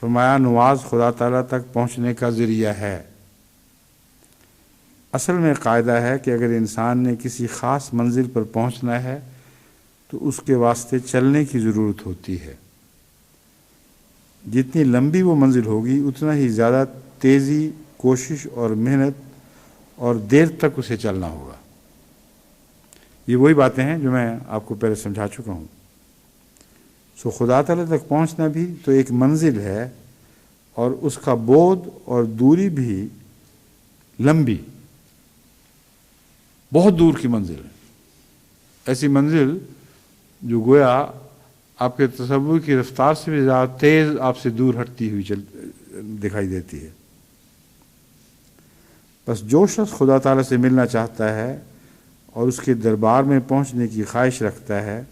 فرمایا نماز خدا تعالیٰ تک پہنچنے کا ذریعہ ہے۔ اصل میں قاعدہ ہے کہ اگر انسان نے کسی خاص منزل پر پہنچنا ہے تو اس کے واسطے چلنے کی ضرورت ہوتی ہے۔ جتنی لمبی وہ منزل ہوگی اتنا ہی زیادہ تیزی، کوشش اور محنت اور دیر تک اسے چلنا ہوگا۔ یہ وہی باتیں ہیں جو میں آپ کو پہلے سمجھا چکا ہوں۔ سو خدا تعالیٰ تک پہنچنا بھی تو ایک منزل ہے اور اس کا بعد اور دوری بھی لمبی، بہت دور کی منزل ہے، ایسی منزل جو گویا آپ کے تصور کی رفتار سے بھی زیادہ تیز آپ سے دور ہٹتی ہوئی دکھائی دیتی ہے۔ بس جو شخص خدا تعالیٰ سے ملنا چاہتا ہے اور اس کے دربار میں پہنچنے کی خواہش رکھتا ہے،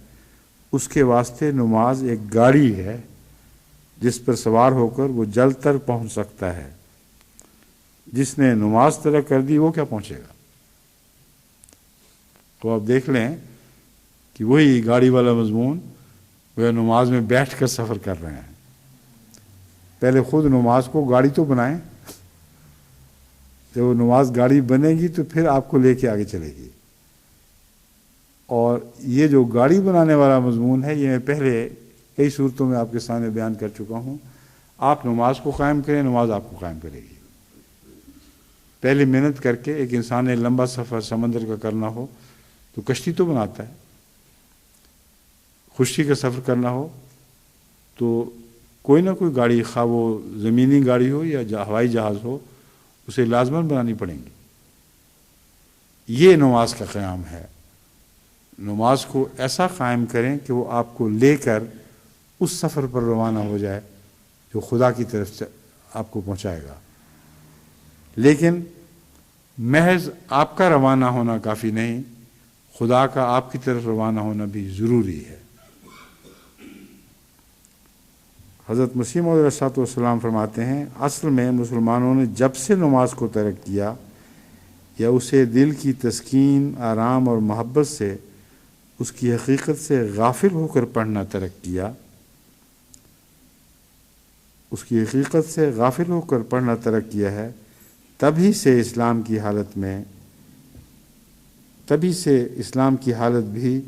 اس کے واسطے نماز ایک گاڑی ہے جس پر سوار ہو کر وہ جلد تر پہنچ سکتا ہے۔ جس نے نماز ترک کر دی وہ کیا پہنچے گا؟ تو آپ دیکھ لیں کہ وہی گاڑی والا مضمون وہ نماز میں بیٹھ کر سفر کر رہے ہیں۔ پہلے خود نماز کو گاڑی تو بنائیں، جب وہ نماز گاڑی بنے گی تو پھر آپ کو لے کے آگے چلے گی۔ اور یہ جو گاڑی بنانے والا مضمون ہے، یہ میں پہلے کئی صورتوں میں آپ کے سامنے بیان کر چکا ہوں۔ آپ نماز کو قائم کریں، نماز آپ کو قائم کرے گی۔ پہلے محنت کر کے ایک انسان نے لمبا سفر سمندر کا کرنا ہو تو کشتی تو بناتا ہے، خشکی کا سفر کرنا ہو تو کوئی نہ کوئی گاڑی، خواہ وہ زمینی گاڑی ہو یا ہوائی جہاز ہو، اسے لازماً بنانی پڑیں گی۔ یہ نماز کا قیام ہے۔ نماز کو ایسا قائم کریں کہ وہ آپ کو لے کر اس سفر پر روانہ ہو جائے جو خدا کی طرف سے آپ کو پہنچائے گا۔ لیکن محض آپ کا روانہ ہونا کافی نہیں، خدا کا آپ کی طرف روانہ ہونا بھی ضروری ہے۔ حضرت مسیح موعود علیہ السلام فرماتے ہیں، اصل میں مسلمانوں نے جب سے نماز کو ترک کیا یا اسے دل کی تسکین، آرام اور محبت سے اس کی حقیقت سے غافل ہو کر پڑھنا ترک کیا، اس کی حقیقت سے غافل ہو کر پڑھنا ترک کیا ہے، تبھی سے اسلام کی حالت بھی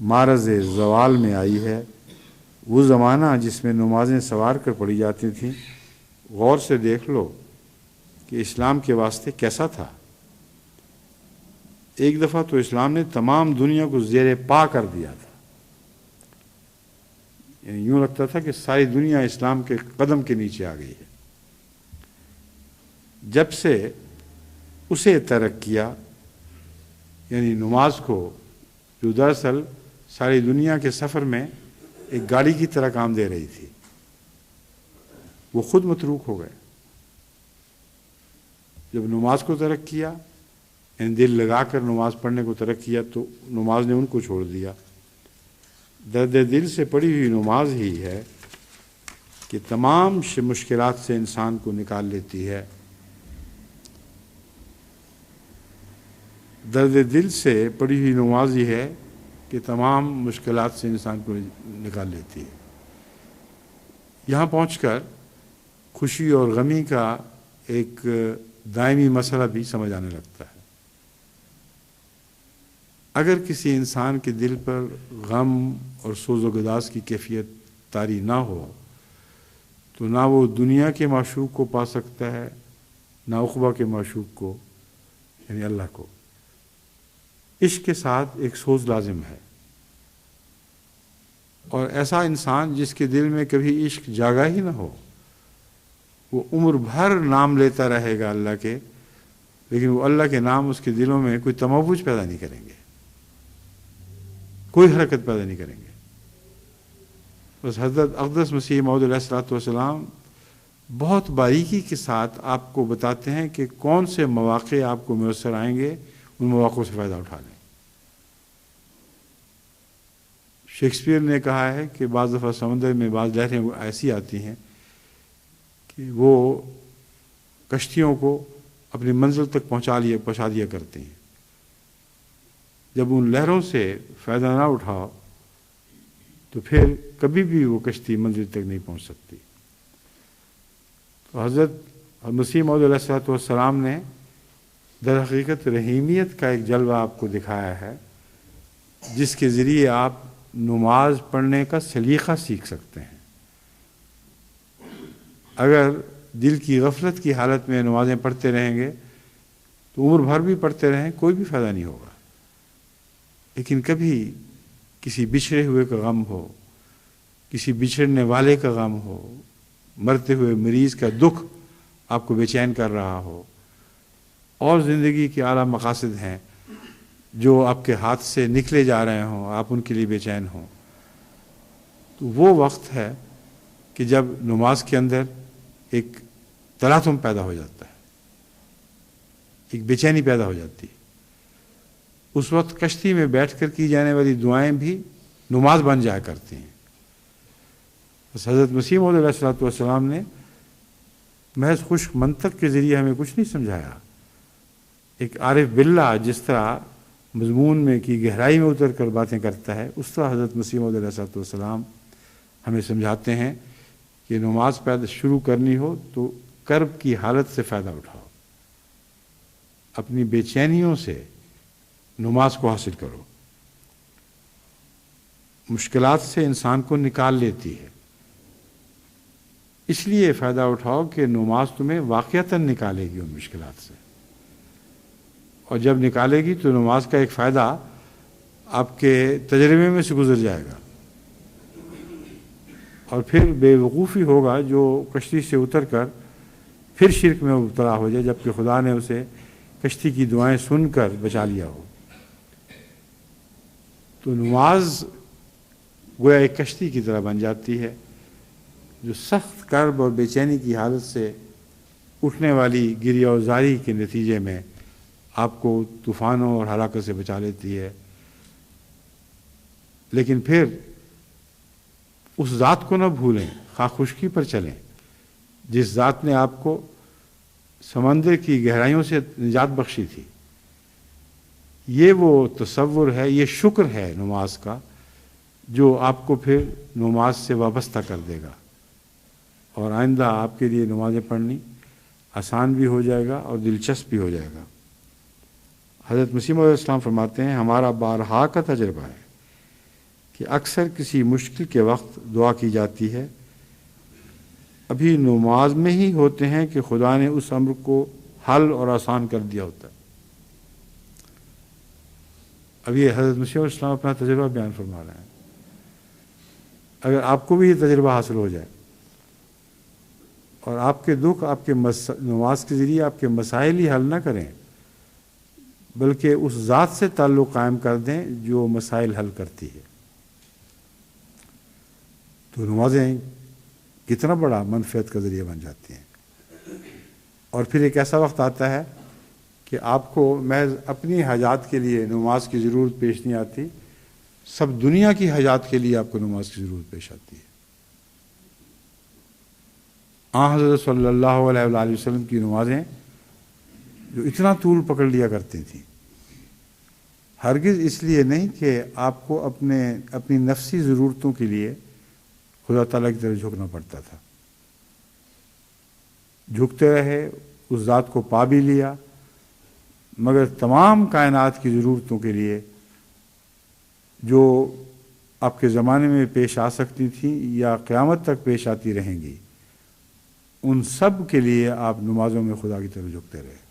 معرض زوال میں آئی ہے۔ وہ زمانہ جس میں نمازیں سوار کر پڑھی جاتی تھیں، غور سے دیکھ لو کہ اسلام کے واسطے کیسا تھا۔ ایک دفعہ تو اسلام نے تمام دنیا کو زیر پا کر دیا تھا، یعنی یوں لگتا تھا کہ ساری دنیا اسلام کے قدم کے نیچے آ گئی ہے۔ جب سے اسے ترک کیا، یعنی نماز کو، جو دراصل ساری دنیا کے سفر میں ایک گاڑی کی طرح کام دے رہی تھی، وہ خود متروک ہو گئے۔ جب نماز کو ترک کیا، یعنی دل لگا کر نماز پڑھنے کو ترک کیا، تو نماز نے ان کو چھوڑ دیا۔ درد دل سے پڑھی ہوئی نماز ہی ہے کہ تمام مشکلات سے انسان کو نکال لیتی ہے۔ درد دل سے پڑھی ہوئی نماز ہی ہے کہ تمام مشکلات سے انسان کو نکال لیتی ہے۔ یہاں پہنچ کر خوشی اور غمی کا ایک دائمی مسئلہ بھی سمجھ آنے لگتا ہے۔ اگر کسی انسان کے دل پر غم اور سوز و گداز کی کیفیت طاری نہ ہو تو نہ وہ دنیا کے معشوق کو پا سکتا ہے، نہ عقبہ کے معشوق کو، یعنی اللہ کو۔ عشق کے ساتھ ایک سوز لازم ہے، اور ایسا انسان جس کے دل میں کبھی عشق جاگا ہی نہ ہو، وہ عمر بھر نام لیتا رہے گا اللہ کے، لیکن وہ اللہ کے نام اس کے دلوں میں کوئی تموج پیدا نہیں کریں گے، کوئی حرکت پیدا نہیں کریں گے۔ بس حضرت اقدس مسیح موعود علیہ السلام بہت باریکی کے ساتھ آپ کو بتاتے ہیں کہ کون سے مواقع آپ کو میسر آئیں گے، ان مواقعوں سے فائدہ اٹھا لیں۔ شیکسپیئر نے کہا ہے کہ بعض دفعہ سمندر میں بعض لہریں ایسی آتی ہیں کہ وہ کشتیوں کو اپنی منزل تک پہنچا دیا کرتی ہیں۔ جب ان لہروں سے فائدہ نہ اٹھاؤ تو پھر کبھی بھی وہ کشتی منزل تک نہیں پہنچ سکتی۔ تو حضرت مسیح موعود علیہ السلام نے در حقیقت رحیمیت کا ایک جلوہ آپ کو دکھایا ہے، جس کے ذریعے آپ نماز پڑھنے کا سلیقہ سیکھ سکتے ہیں۔ اگر دل کی غفلت کی حالت میں نمازیں پڑھتے رہیں گے تو عمر بھر بھی پڑھتے رہیں، کوئی بھی فائدہ نہیں ہوگا۔ لیکن کبھی کسی بچھڑے ہوئے کا غم ہو، کسی بچھڑنے والے کا غم ہو، مرتے ہوئے مریض کا دکھ آپ کو بے چین کر رہا ہو، اور زندگی کے اعلیٰ مقاصد ہیں جو آپ کے ہاتھ سے نکلے جا رہے ہوں، آپ ان کے لیے بے چین ہوں، تو وہ وقت ہے کہ جب نماز کے اندر ایک تلاطم پیدا ہو جاتا ہے، ایک بے چینی پیدا ہو جاتی ہے۔ اس وقت کشتی میں بیٹھ کر کی جانے والی دعائیں بھی نماز بن جایا کرتی ہیں۔ بس حضرت مسیح موعود علیہ السلام نے محض خشک منطق کے ذریعے ہمیں کچھ نہیں سمجھایا۔ ایک عارف باللہ جس طرح مضمون میں کی گہرائی میں اتر کر باتیں کرتا ہے، اس طرح حضرت مسیح موعود علیہ السلام ہمیں سمجھاتے ہیں کہ نماز شروع کرنی ہو تو کرب کی حالت سے فائدہ اٹھاؤ، اپنی بے چینیوں سے نماز کو حاصل کرو۔ مشکلات سے انسان کو نکال لیتی ہے، اس لیے فائدہ اٹھاؤ کہ نماز تمہیں واقعتاً نکالے گی ان مشکلات سے، اور جب نکالے گی تو نماز کا ایک فائدہ آپ کے تجربے میں سے گزر جائے گا، اور پھر بے وقوفی ہوگا جو کشتی سے اتر کر پھر شرک میں مبتلا ہو جائے، جبکہ خدا نے اسے کشتی کی دعائیں سن کر بچا لیا ہو۔ تو نماز گویا ایک کشتی کی طرح بن جاتی ہے جو سخت کرب اور بے چینی کی حالت سے اٹھنے والی گریہ و زاری کے نتیجے میں آپ کو طوفانوں اور ہلاکت سے بچا لیتی ہے۔ لیکن پھر اس ذات کو نہ بھولیں، خواہ خشکی پر چلیں، جس ذات نے آپ کو سمندر کی گہرائیوں سے نجات بخشی تھی۔ یہ وہ تصور ہے، یہ شکر ہے نماز کا، جو آپ کو پھر نماز سے وابستہ کر دے گا، اور آئندہ آپ کے لیے نمازیں پڑھنی آسان بھی ہو جائے گا اور دلچسپ بھی ہو جائے گا۔ حضرت مسیح علیہ السلام فرماتے ہیں، ہمارا بارہا کا تجربہ ہے کہ اکثر کسی مشکل کے وقت دعا کی جاتی ہے، ابھی نماز میں ہی ہوتے ہیں کہ خدا نے اس امر کو حل اور آسان کر دیا ہوتا ہے۔ اب یہ حضرت مسیح علیہ السلام اپنا تجربہ بیان فرما رہے ہیں۔ اگر آپ کو بھی یہ تجربہ حاصل ہو جائے اور آپ کے دکھ آپ کے نماز کے ذریعے آپ کے مسائل ہی حل نہ کریں، بلکہ اس ذات سے تعلق قائم کر دیں جو مسائل حل کرتی ہے، تو نمازیں کتنا بڑا منفعت کا ذریعہ بن جاتی ہیں۔ اور پھر ایک ایسا وقت آتا ہے کہ آپ کو محض اپنی حاجات کے لیے نماز کی ضرورت پیش نہیں آتی، سب دنیا کی حاجات کے لیے آپ کو نماز کی ضرورت پیش آتی ہے۔ حضرت صلی اللہ علیہ وآلہ وسلم کی نمازیں جو اتنا طول پکڑ لیا کرتی تھیں، ہرگز اس لیے نہیں کہ آپ کو اپنی نفسی ضرورتوں کے لیے خدا تعالیٰ کی طرف جھکنا پڑتا تھا، جھکتے رہے، اس ذات کو پا بھی لیا، مگر تمام کائنات کی ضرورتوں کے لیے جو آپ کے زمانے میں پیش آ سکتی تھیں یا قیامت تک پیش آتی رہیں گی، ان سب کے لیے آپ نمازوں میں خدا کی طرف جھکتے رہے۔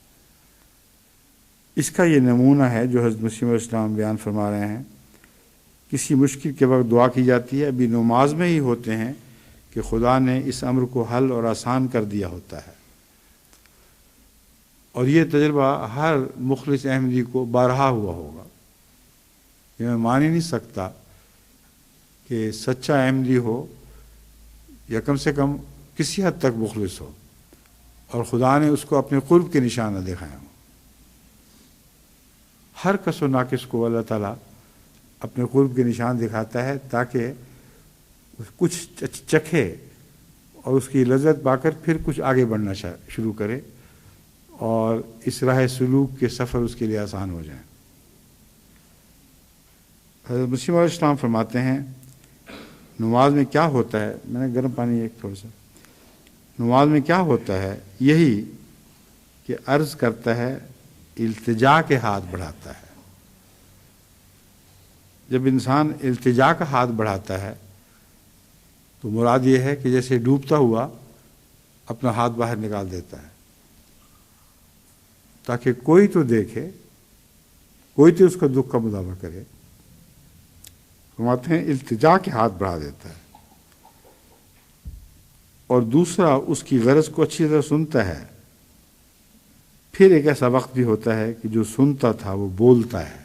اس کا یہ نمونہ ہے جو حضرت مسیح علیہ السلام بیان فرما رہے ہیں۔ کسی مشکل کے وقت دعا کی جاتی ہے، ابھی نماز میں ہی ہوتے ہیں کہ خدا نے اس امر کو حل اور آسان کر دیا ہوتا ہے۔ اور یہ تجربہ ہر مخلص احمدی کو بارہا ہوا ہوگا۔ یہ میں مان ہی نہیں سکتا کہ سچا احمدی ہو یا کم سے کم کسی حد تک مخلص ہو اور خدا نے اس کو اپنے قرب کے نشان نہ دکھائے ہوں۔ ہر کس و ناقص کو اللہ تعالیٰ اپنے قرب کے نشان دکھاتا ہے تاکہ کچھ چکھے اور اس کی لذت پا کر پھر کچھ آگے بڑھنا شروع کرے اور اس راہ سلوک کے سفر اس کے لیے آسان ہو جائیں۔ حضرت مسیح علیہ السلام فرماتے ہیں، نماز میں کیا ہوتا ہے، میں نے گرم پانی ایک تھوڑا سا، نماز میں کیا ہوتا ہے یہی کہ عرض کرتا ہے، التجا کے ہاتھ بڑھاتا ہے۔ جب انسان التجا کا ہاتھ بڑھاتا ہے تو مراد یہ ہے کہ جیسے ڈوبتا ہوا اپنا ہاتھ باہر نکال دیتا ہے تاکہ کوئی تو دیکھے، کوئی تو اس کا دکھ کا مداوع کرے۔ فرماتے ہیں التجا کے ہاتھ بڑھا دیتا ہے، اور دوسرا اس کی غرض کو اچھی طرح سنتا ہے۔ پھر ایک ایسا وقت بھی ہوتا ہے کہ جو سنتا تھا وہ بولتا ہے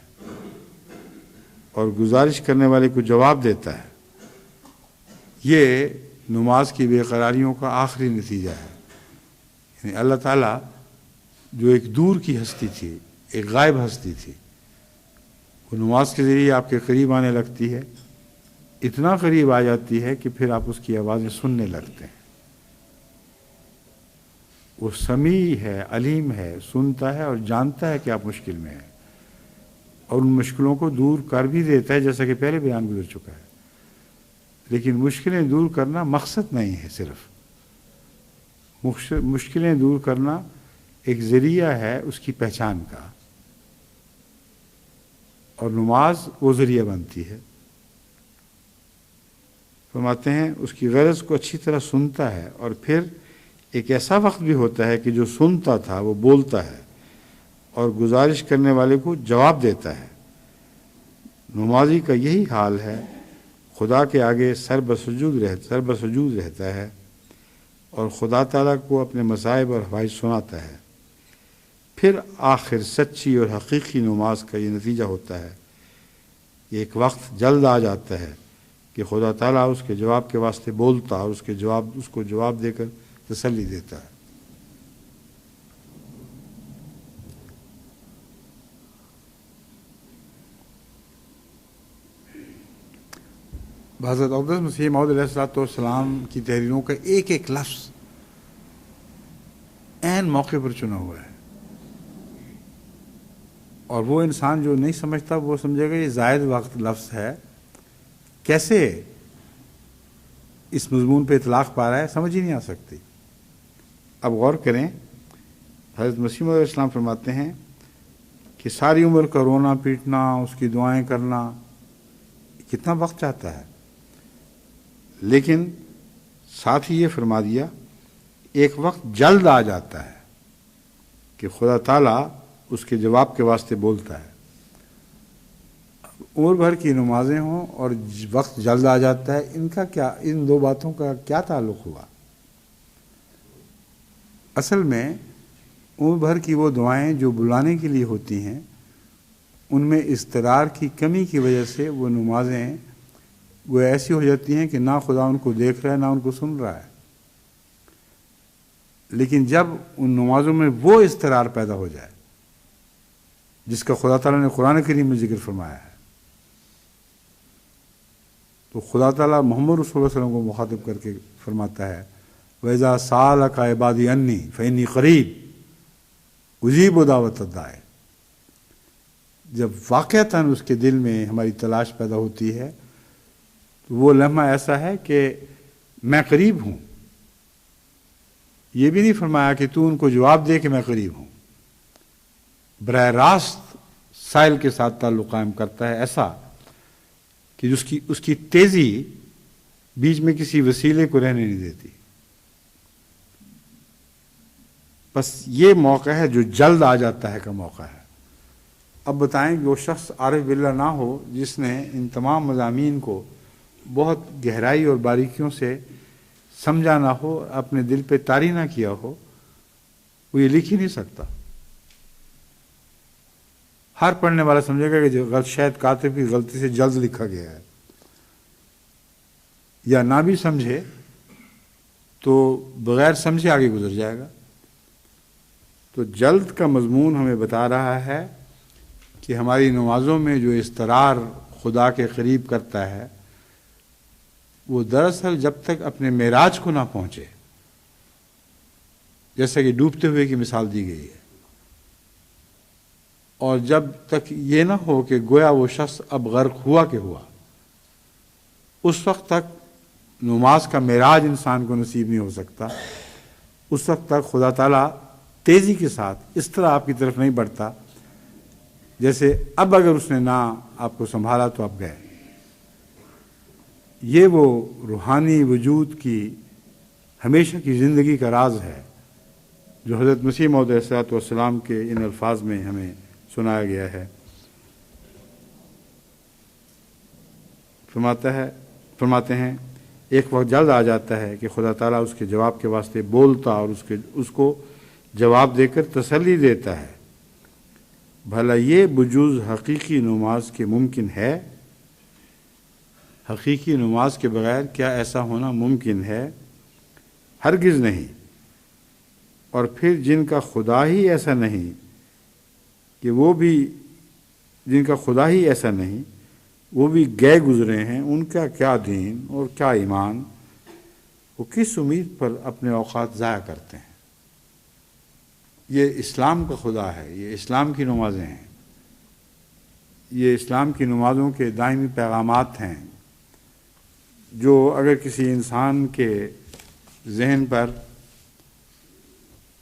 اور گزارش کرنے والے کو جواب دیتا ہے۔ یہ نماز کی بے قراریوں کا آخری نتیجہ ہے۔ یعنی اللہ تعالیٰ جو ایک دور کی ہستی تھی، ایک غائب ہستی تھی، وہ نماز کے ذریعے آپ کے قریب آنے لگتی ہے، اتنا قریب آ جاتی ہے کہ پھر آپ اس کی آوازیں سننے لگتے ہیں۔ وہ سمیع ہے، علیم ہے، سنتا ہے اور جانتا ہے کہ آپ مشکل میں ہیں، اور ان مشکلوں کو دور کر بھی دیتا ہے، جیسا کہ پہلے بیان گزر چکا ہے۔ لیکن مشکلیں دور کرنا مقصد نہیں ہے، صرف مشکلیں دور کرنا ایک ذریعہ ہے اس کی پہچان کا، اور نماز وہ ذریعہ بنتی ہے۔ فرماتے ہیں اس کی غرض کو اچھی طرح سنتا ہے، اور پھر ایک ایسا وقت بھی ہوتا ہے کہ جو سنتا تھا وہ بولتا ہے اور گزارش کرنے والے کو جواب دیتا ہے۔ نمازی کا یہی حال ہے، خدا کے آگے سر بسجود رہتا ہے اور خدا تعالیٰ کو اپنے مصائب اور حوائج سناتا ہے۔ پھر آخر سچی اور حقیقی نماز کا یہ نتیجہ ہوتا ہے کہ ایک وقت جلد آ جاتا ہے کہ خدا تعالیٰ اس کے جواب کے واسطے بولتا اور اس کو جواب دے کر تسلی دیتا ہے۔ حضرت اقدس مسیح موعود علیہ السلام کی تحریروں کا ایک ایک لفظ عین موقع پر چنا ہوا ہے، اور وہ انسان جو نہیں سمجھتا وہ سمجھے گا یہ زائد وقت لفظ ہے، کیسے اس مضمون پہ اطلاق پا رہا ہے، سمجھ ہی نہیں آ سکتی۔ اب غور کریں، حضرت مسیح موعود علیہ السلام فرماتے ہیں کہ ساری عمر کا رونا پیٹنا، اس کی دعائیں کرنا کتنا وقت چاہتا ہے، لیکن ساتھ ہی یہ فرما دیا ایک وقت جلد آ جاتا ہے کہ خدا تعالیٰ اس کے جواب کے واسطے بولتا ہے۔ عمر بھر کی نمازیں ہوں اور وقت جلد آ جاتا ہے، ان دو باتوں کا کیا تعلق ہوا؟ اصل میں عمر بھر کی وہ دعائیں جو بلانے کے لیے ہوتی ہیں، ان میں اضطرار کی کمی کی وجہ سے وہ نمازیں وہ ایسی ہو جاتی ہیں کہ نہ خدا ان کو دیکھ رہا ہے نہ ان کو سن رہا ہے۔ لیکن جب ان نمازوں میں وہ اضطرار پیدا ہو جائے جس کا خدا تعالیٰ نے قرآن کریم میں ذکر فرمایا ہے، تو خدا تعالیٰ محمد رسول اللہ علیہ وسلم کو مخاطب کر کے فرماتا ہے وَإِذَا سَأَلَكَ عِبَادِي عَنِّي فَإِنِّي قَرِيبٌ أُجِيبُ دَعْوَةَ الدَّاعِ۔ جب واقعتاً اس کے دل میں ہماری تلاش پیدا ہوتی ہے تو وہ لمحہ ایسا ہے کہ میں قریب ہوں۔ یہ بھی نہیں فرمایا کہ تو ان کو جواب دے کہ میں قریب ہوں، براہ راست سائل کے ساتھ تعلق قائم کرتا ہے، ایسا کہ اس کی تیزی بیچ میں کسی وسیلے کو رہنے نہیں دیتی۔ بس یہ موقع ہے جو جلد آ جاتا ہے کا موقع ہے۔ اب بتائیں کہ وہ شخص عارف باللہ نہ ہو جس نے ان تمام مضامین کو بہت گہرائی اور باریکیوں سے سمجھا نہ ہو، اپنے دل پہ طاری نہ کیا ہو، وہ یہ لکھ ہی نہیں سکتا۔ ہر پڑھنے والا سمجھے گا کہ شاید کاتب کی غلطی سے جلد لکھا گیا ہے، یا نہ بھی سمجھے تو بغیر سمجھے آگے گزر جائے گا۔ تو جلد کا مضمون ہمیں بتا رہا ہے کہ ہماری نمازوں میں جو اضطرار خدا کے قریب کرتا ہے وہ دراصل جب تک اپنے معراج کو نہ پہنچے، جیسا کہ ڈوبتے ہوئے کی مثال دی گئی ہے، اور جب تک یہ نہ ہو کہ گویا وہ شخص اب غرق ہوا کہ ہوا، اس وقت تک نماز کا معراج انسان کو نصیب نہیں ہو سکتا۔ اس وقت تک خدا تعالیٰ تیزی کے ساتھ اس طرح آپ کی طرف نہیں بڑھتا جیسے اب اگر اس نے نہ آپ کو سنبھالا تو آپ گئے۔ یہ وہ روحانی وجود کی ہمیشہ کی زندگی کا راز ہے جو حضرت مسیح موعود علیہ السلام کے ان الفاظ میں ہمیں سنایا گیا ہے۔ فرماتے ہیں ایک وقت جلد آ جاتا ہے کہ خدا تعالیٰ اس کے جواب کے واسطے بولتا اور اس کو جواب دے کر تسلی دیتا ہے۔ بھلا یہ بجوز حقیقی نماز کے ممکن ہے؟ حقیقی نماز کے بغیر کیا ایسا ہونا ممکن ہے؟ ہرگز نہیں۔ اور پھر جن کا خدا ہی ایسا نہیں وہ بھی گئے گزرے ہیں، ان کا کیا دین اور کیا ایمان، وہ کس امید پر اپنے اوقات ضائع کرتے ہیں۔ یہ اسلام کا خدا ہے، یہ اسلام کی نمازیں ہیں، یہ اسلام کی نمازوں کے دائمی پیغامات ہیں جو اگر کسی انسان کے ذہن پر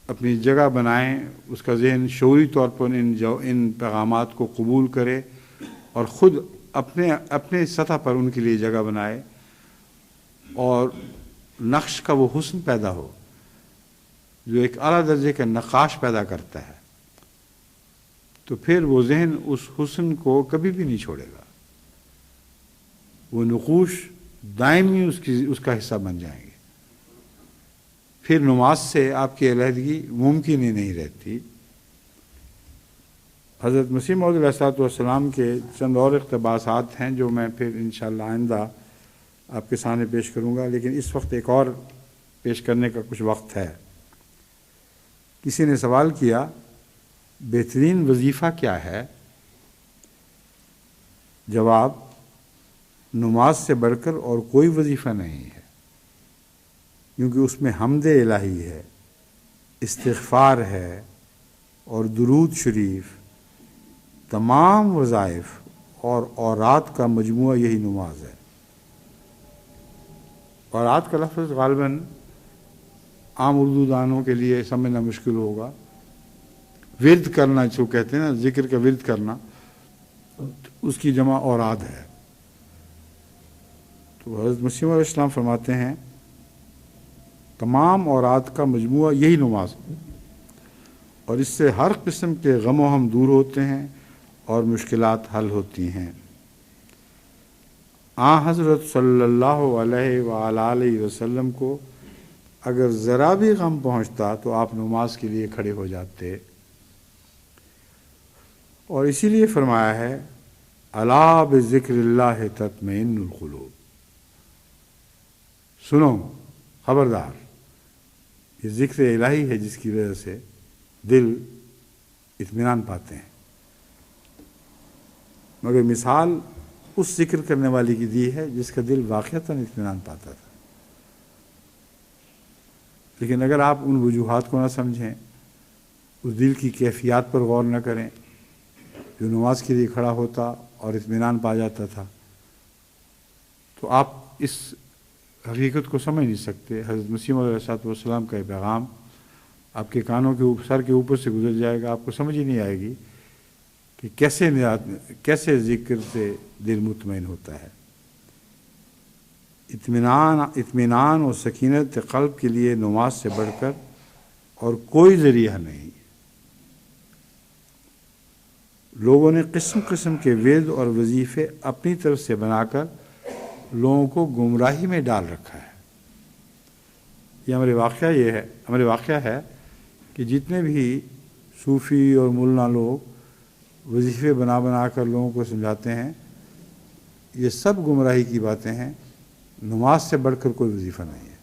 اپنی جگہ بنائیں، اس کا ذہن شعوری طور پر ان پیغامات کو قبول کرے اور خود اپنے سطح پر ان کے لیے جگہ بنائے اور نقش کا وہ حسن پیدا ہو جو ایک اعلیٰ درجے کا نقاش پیدا کرتا ہے، تو پھر وہ ذہن اس حسن کو کبھی بھی نہیں چھوڑے گا، وہ نقوش دائمی اس کا حصہ بن جائیں گے۔ پھر نماز سے آپ کی علیحدگی ممکن ہی نہیں رہتی۔ حضرت مسیح موعود علیہ السلام کے چند اور اقتباسات ہیں جو میں پھر انشاءاللہ آئندہ آپ کے سامنے پیش کروں گا، لیکن اس وقت ایک اور پیش کرنے کا کچھ وقت ہے۔ کسی نے سوال کیا بہترین وظیفہ کیا ہے؟ جواب، نماز سے بڑھ کر اور کوئی وظیفہ نہیں ہے، کیونکہ اس میں حمد الہی ہے، استغفار ہے اور درود شریف، تمام وظائف اور اورات کا مجموعہ یہی نماز ہے۔ اورات کا لفظ غالباً عام اردو دانوں کے لیے سمجھنا مشکل ہوگا۔ ورد کرنا جو کہتے ہیں نا، ذکر کا ورد کرنا، اس کی جمع اوراد ہے۔ تو حضرت مسیح علیہ السلام فرماتے ہیں تمام اوراد کا مجموعہ یہی نماز ہے، اور اس سے ہر قسم کے غم و ہم دور ہوتے ہیں اور مشکلات حل ہوتی ہیں۔ حضرت صلی اللہ علیہ وآلہ وسلم کو اگر ذرا بھی غم پہنچتا تو آپ نماز کے لیے کھڑے ہو جاتے، اور اسی لیے فرمایا ہے الا بذکر اللہ تطمئن القلوب، سنو، خبردار، یہ ذکر الہی ہے جس کی وجہ سے دل اطمینان پاتے ہیں۔ مگر مثال اس ذکر کرنے والی کی دی ہے جس کا دل واقعتاً اطمینان پاتا تھا۔ لیکن اگر آپ ان وجوہات کو نہ سمجھیں، اس دل کی کیفیات پر غور نہ کریں جو نماز کے لیے کھڑا ہوتا اور اطمینان پا جاتا تھا، تو آپ اس حقیقت کو سمجھ نہیں سکتے۔ حضرت مسیح علیہ السلام کا یہ پیغام آپ کے کانوں کے سر کے اوپر سے گزر جائے گا، آپ کو سمجھ ہی نہیں آئے گی کہ کیسے ذکر سے دل مطمئن ہوتا ہے۔ اطمینان اور سکینت قلب کے لیے نماز سے بڑھ کر اور کوئی ذریعہ نہیں۔ لوگوں نے قسم قسم کے ورد اور وظیفے اپنی طرف سے بنا کر لوگوں کو گمراہی میں ڈال رکھا ہے۔ یہ ہمارے واقعہ ہے کہ جتنے بھی صوفی اور مولانا لوگ وظیفے بنا بنا کر لوگوں کو سمجھاتے ہیں، یہ سب گمراہی کی باتیں ہیں۔ نماز سے بڑھ کر کوئی وظیفہ نہیں ہے۔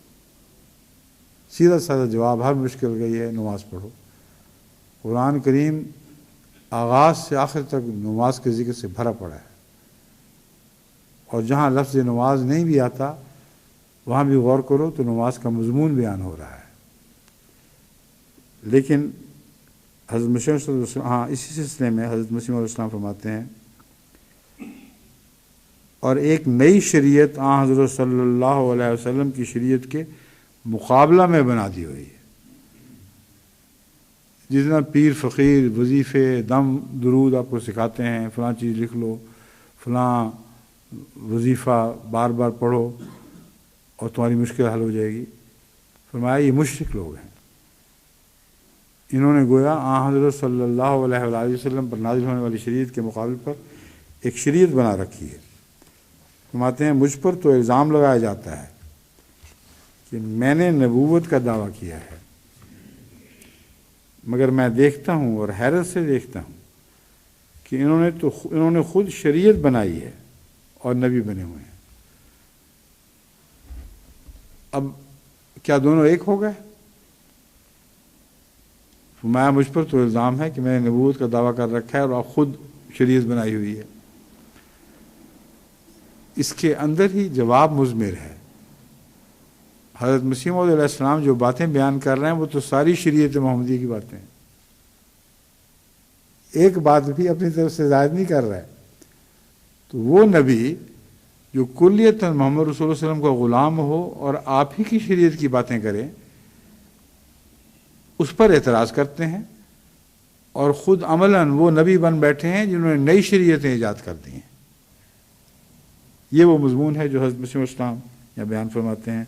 سیدھا سادہ جواب، ہر مشکل گئی ہے، نماز پڑھو۔ قرآن کریم آغاز سے آخر تک نماز کے ذکر سے بھرا پڑا ہے، اور جہاں لفظ نماز نہیں بھی آتا وہاں بھی غور کرو تو نماز کا مضمون بیان ہو رہا ہے۔ لیکن حضرت مسیح علیہ السلام، اسی سلسلے میں حضرت مسیح علیہ السلام فرماتے ہیں اور ایک نئی شریعت حضرت صلی اللہ علیہ وسلم کی شریعت کے مقابلہ میں بنا دی ہوئی ہے۔ جتنا پیر فقیر وظیفے دم درود آپ کو سکھاتے ہیں، فلاں چیز لکھ لو، فلاں وظیفہ بار بار پڑھو اور تمہاری مشکل حل ہو جائے گی، فرمایا یہ مشرک لوگ ہیں۔ انہوں نے گویا حضرت صلی اللہ علیہ وآلہ وسلم پر نازل ہونے والی شریعت کے مقابل پر ایک شریعت بنا رکھی ہے۔ فرماتے ہیں مجھ پر تو الزام لگایا جاتا ہے کہ میں نے نبوت کا دعویٰ کیا ہے، مگر میں دیکھتا ہوں اور حیرت سے دیکھتا ہوں کہ انہوں نے خود شریعت بنائی ہے اور نبی بنے ہوئے ہیں۔ اب کیا دونوں ایک ہو گئے؟ فرمایا مجھ پر تو الزام ہے کہ میں نے نبوت کا دعویٰ کر رکھا ہے اور آپ خود شریعت بنائی ہوئی ہے۔ اس کے اندر ہی جواب مضمر ہے۔ حضرت مسیح موعود علیہ السلام جو باتیں بیان کر رہے ہیں وہ تو ساری شریعت محمدی کی باتیں ہیں، ایک بات بھی اپنی طرف سے ظاہر نہیں کر رہا ہے۔ تو وہ نبی جو کلیتاً محمد رسول اللہ صلی اللہ علیہ وسلم کا غلام ہو اور آپ ہی کی شریعت کی باتیں کرے، اس پر اعتراض کرتے ہیں، اور خود عملاً وہ نبی بن بیٹھے ہیں جنہوں نے نئی شریعتیں ایجاد کر دی ہیں۔ یہ وہ مضمون ہے جو حضرت مسیح اسلام یہاں بیان فرماتے ہیں،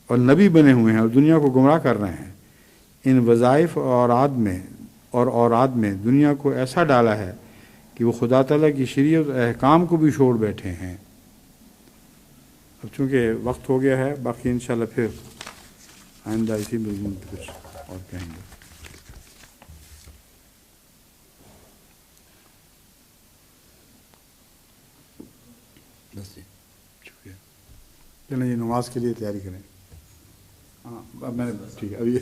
اور نبی بنے ہوئے ہیں اور دنیا کو گمراہ کر رہے ہیں۔ ان وظائف اور اوراد میں دنیا کو ایسا ڈالا ہے کہ وہ خدا تعالیٰ کی شریعت اور احکام کو بھی چھوڑ بیٹھے ہیں۔ اب چونکہ وقت ہو گیا ہے، باقی انشاءاللہ پھر آئندہ اسی مضمون پہ کچھ اور کہیں گے۔ بس جی، شکریہ۔ چلیں جی، نماز کے لیے تیاری کریں۔ ہاں اب میں نے ٹھیک ہے ابھی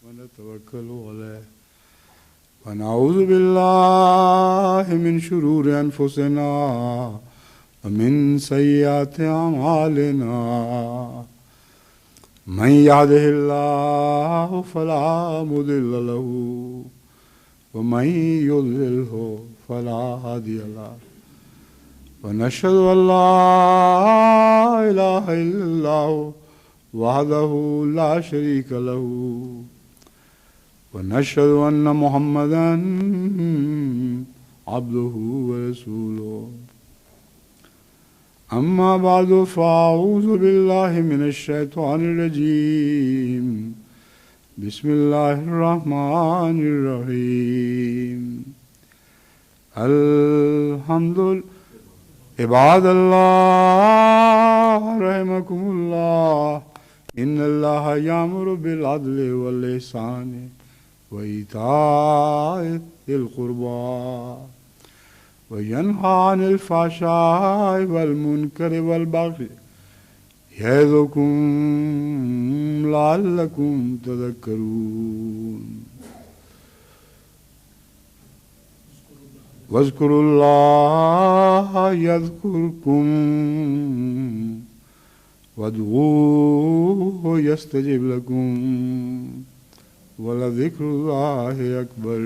ونتوکل علیہ ونعوذ باللہ من شرور انفسنا ومن سیئات اعمالنا من یہدہ اللہ فلا مضل له ومن یضللہ فلا ہادی له ونشهد ان لا الہ الا اللہ وحدہ لا شریک له ونشهد ان محمدا عبده ورسوله اما بعد فاعوذ باللہ من الشیطان الرجیم بسم اللہ الرحمن الرحیم الحمد عباد اللہ رحمکم اللہ ان اللہ یامر بالعدل والاحسان وإيتاء ذي القربى وينهى عن الفحشاء والمنكر والبغي يعظكم لعلكم تذكرون واذكروا الله يذكركم وادعوه يستجب لكم ولذكر الله أكبر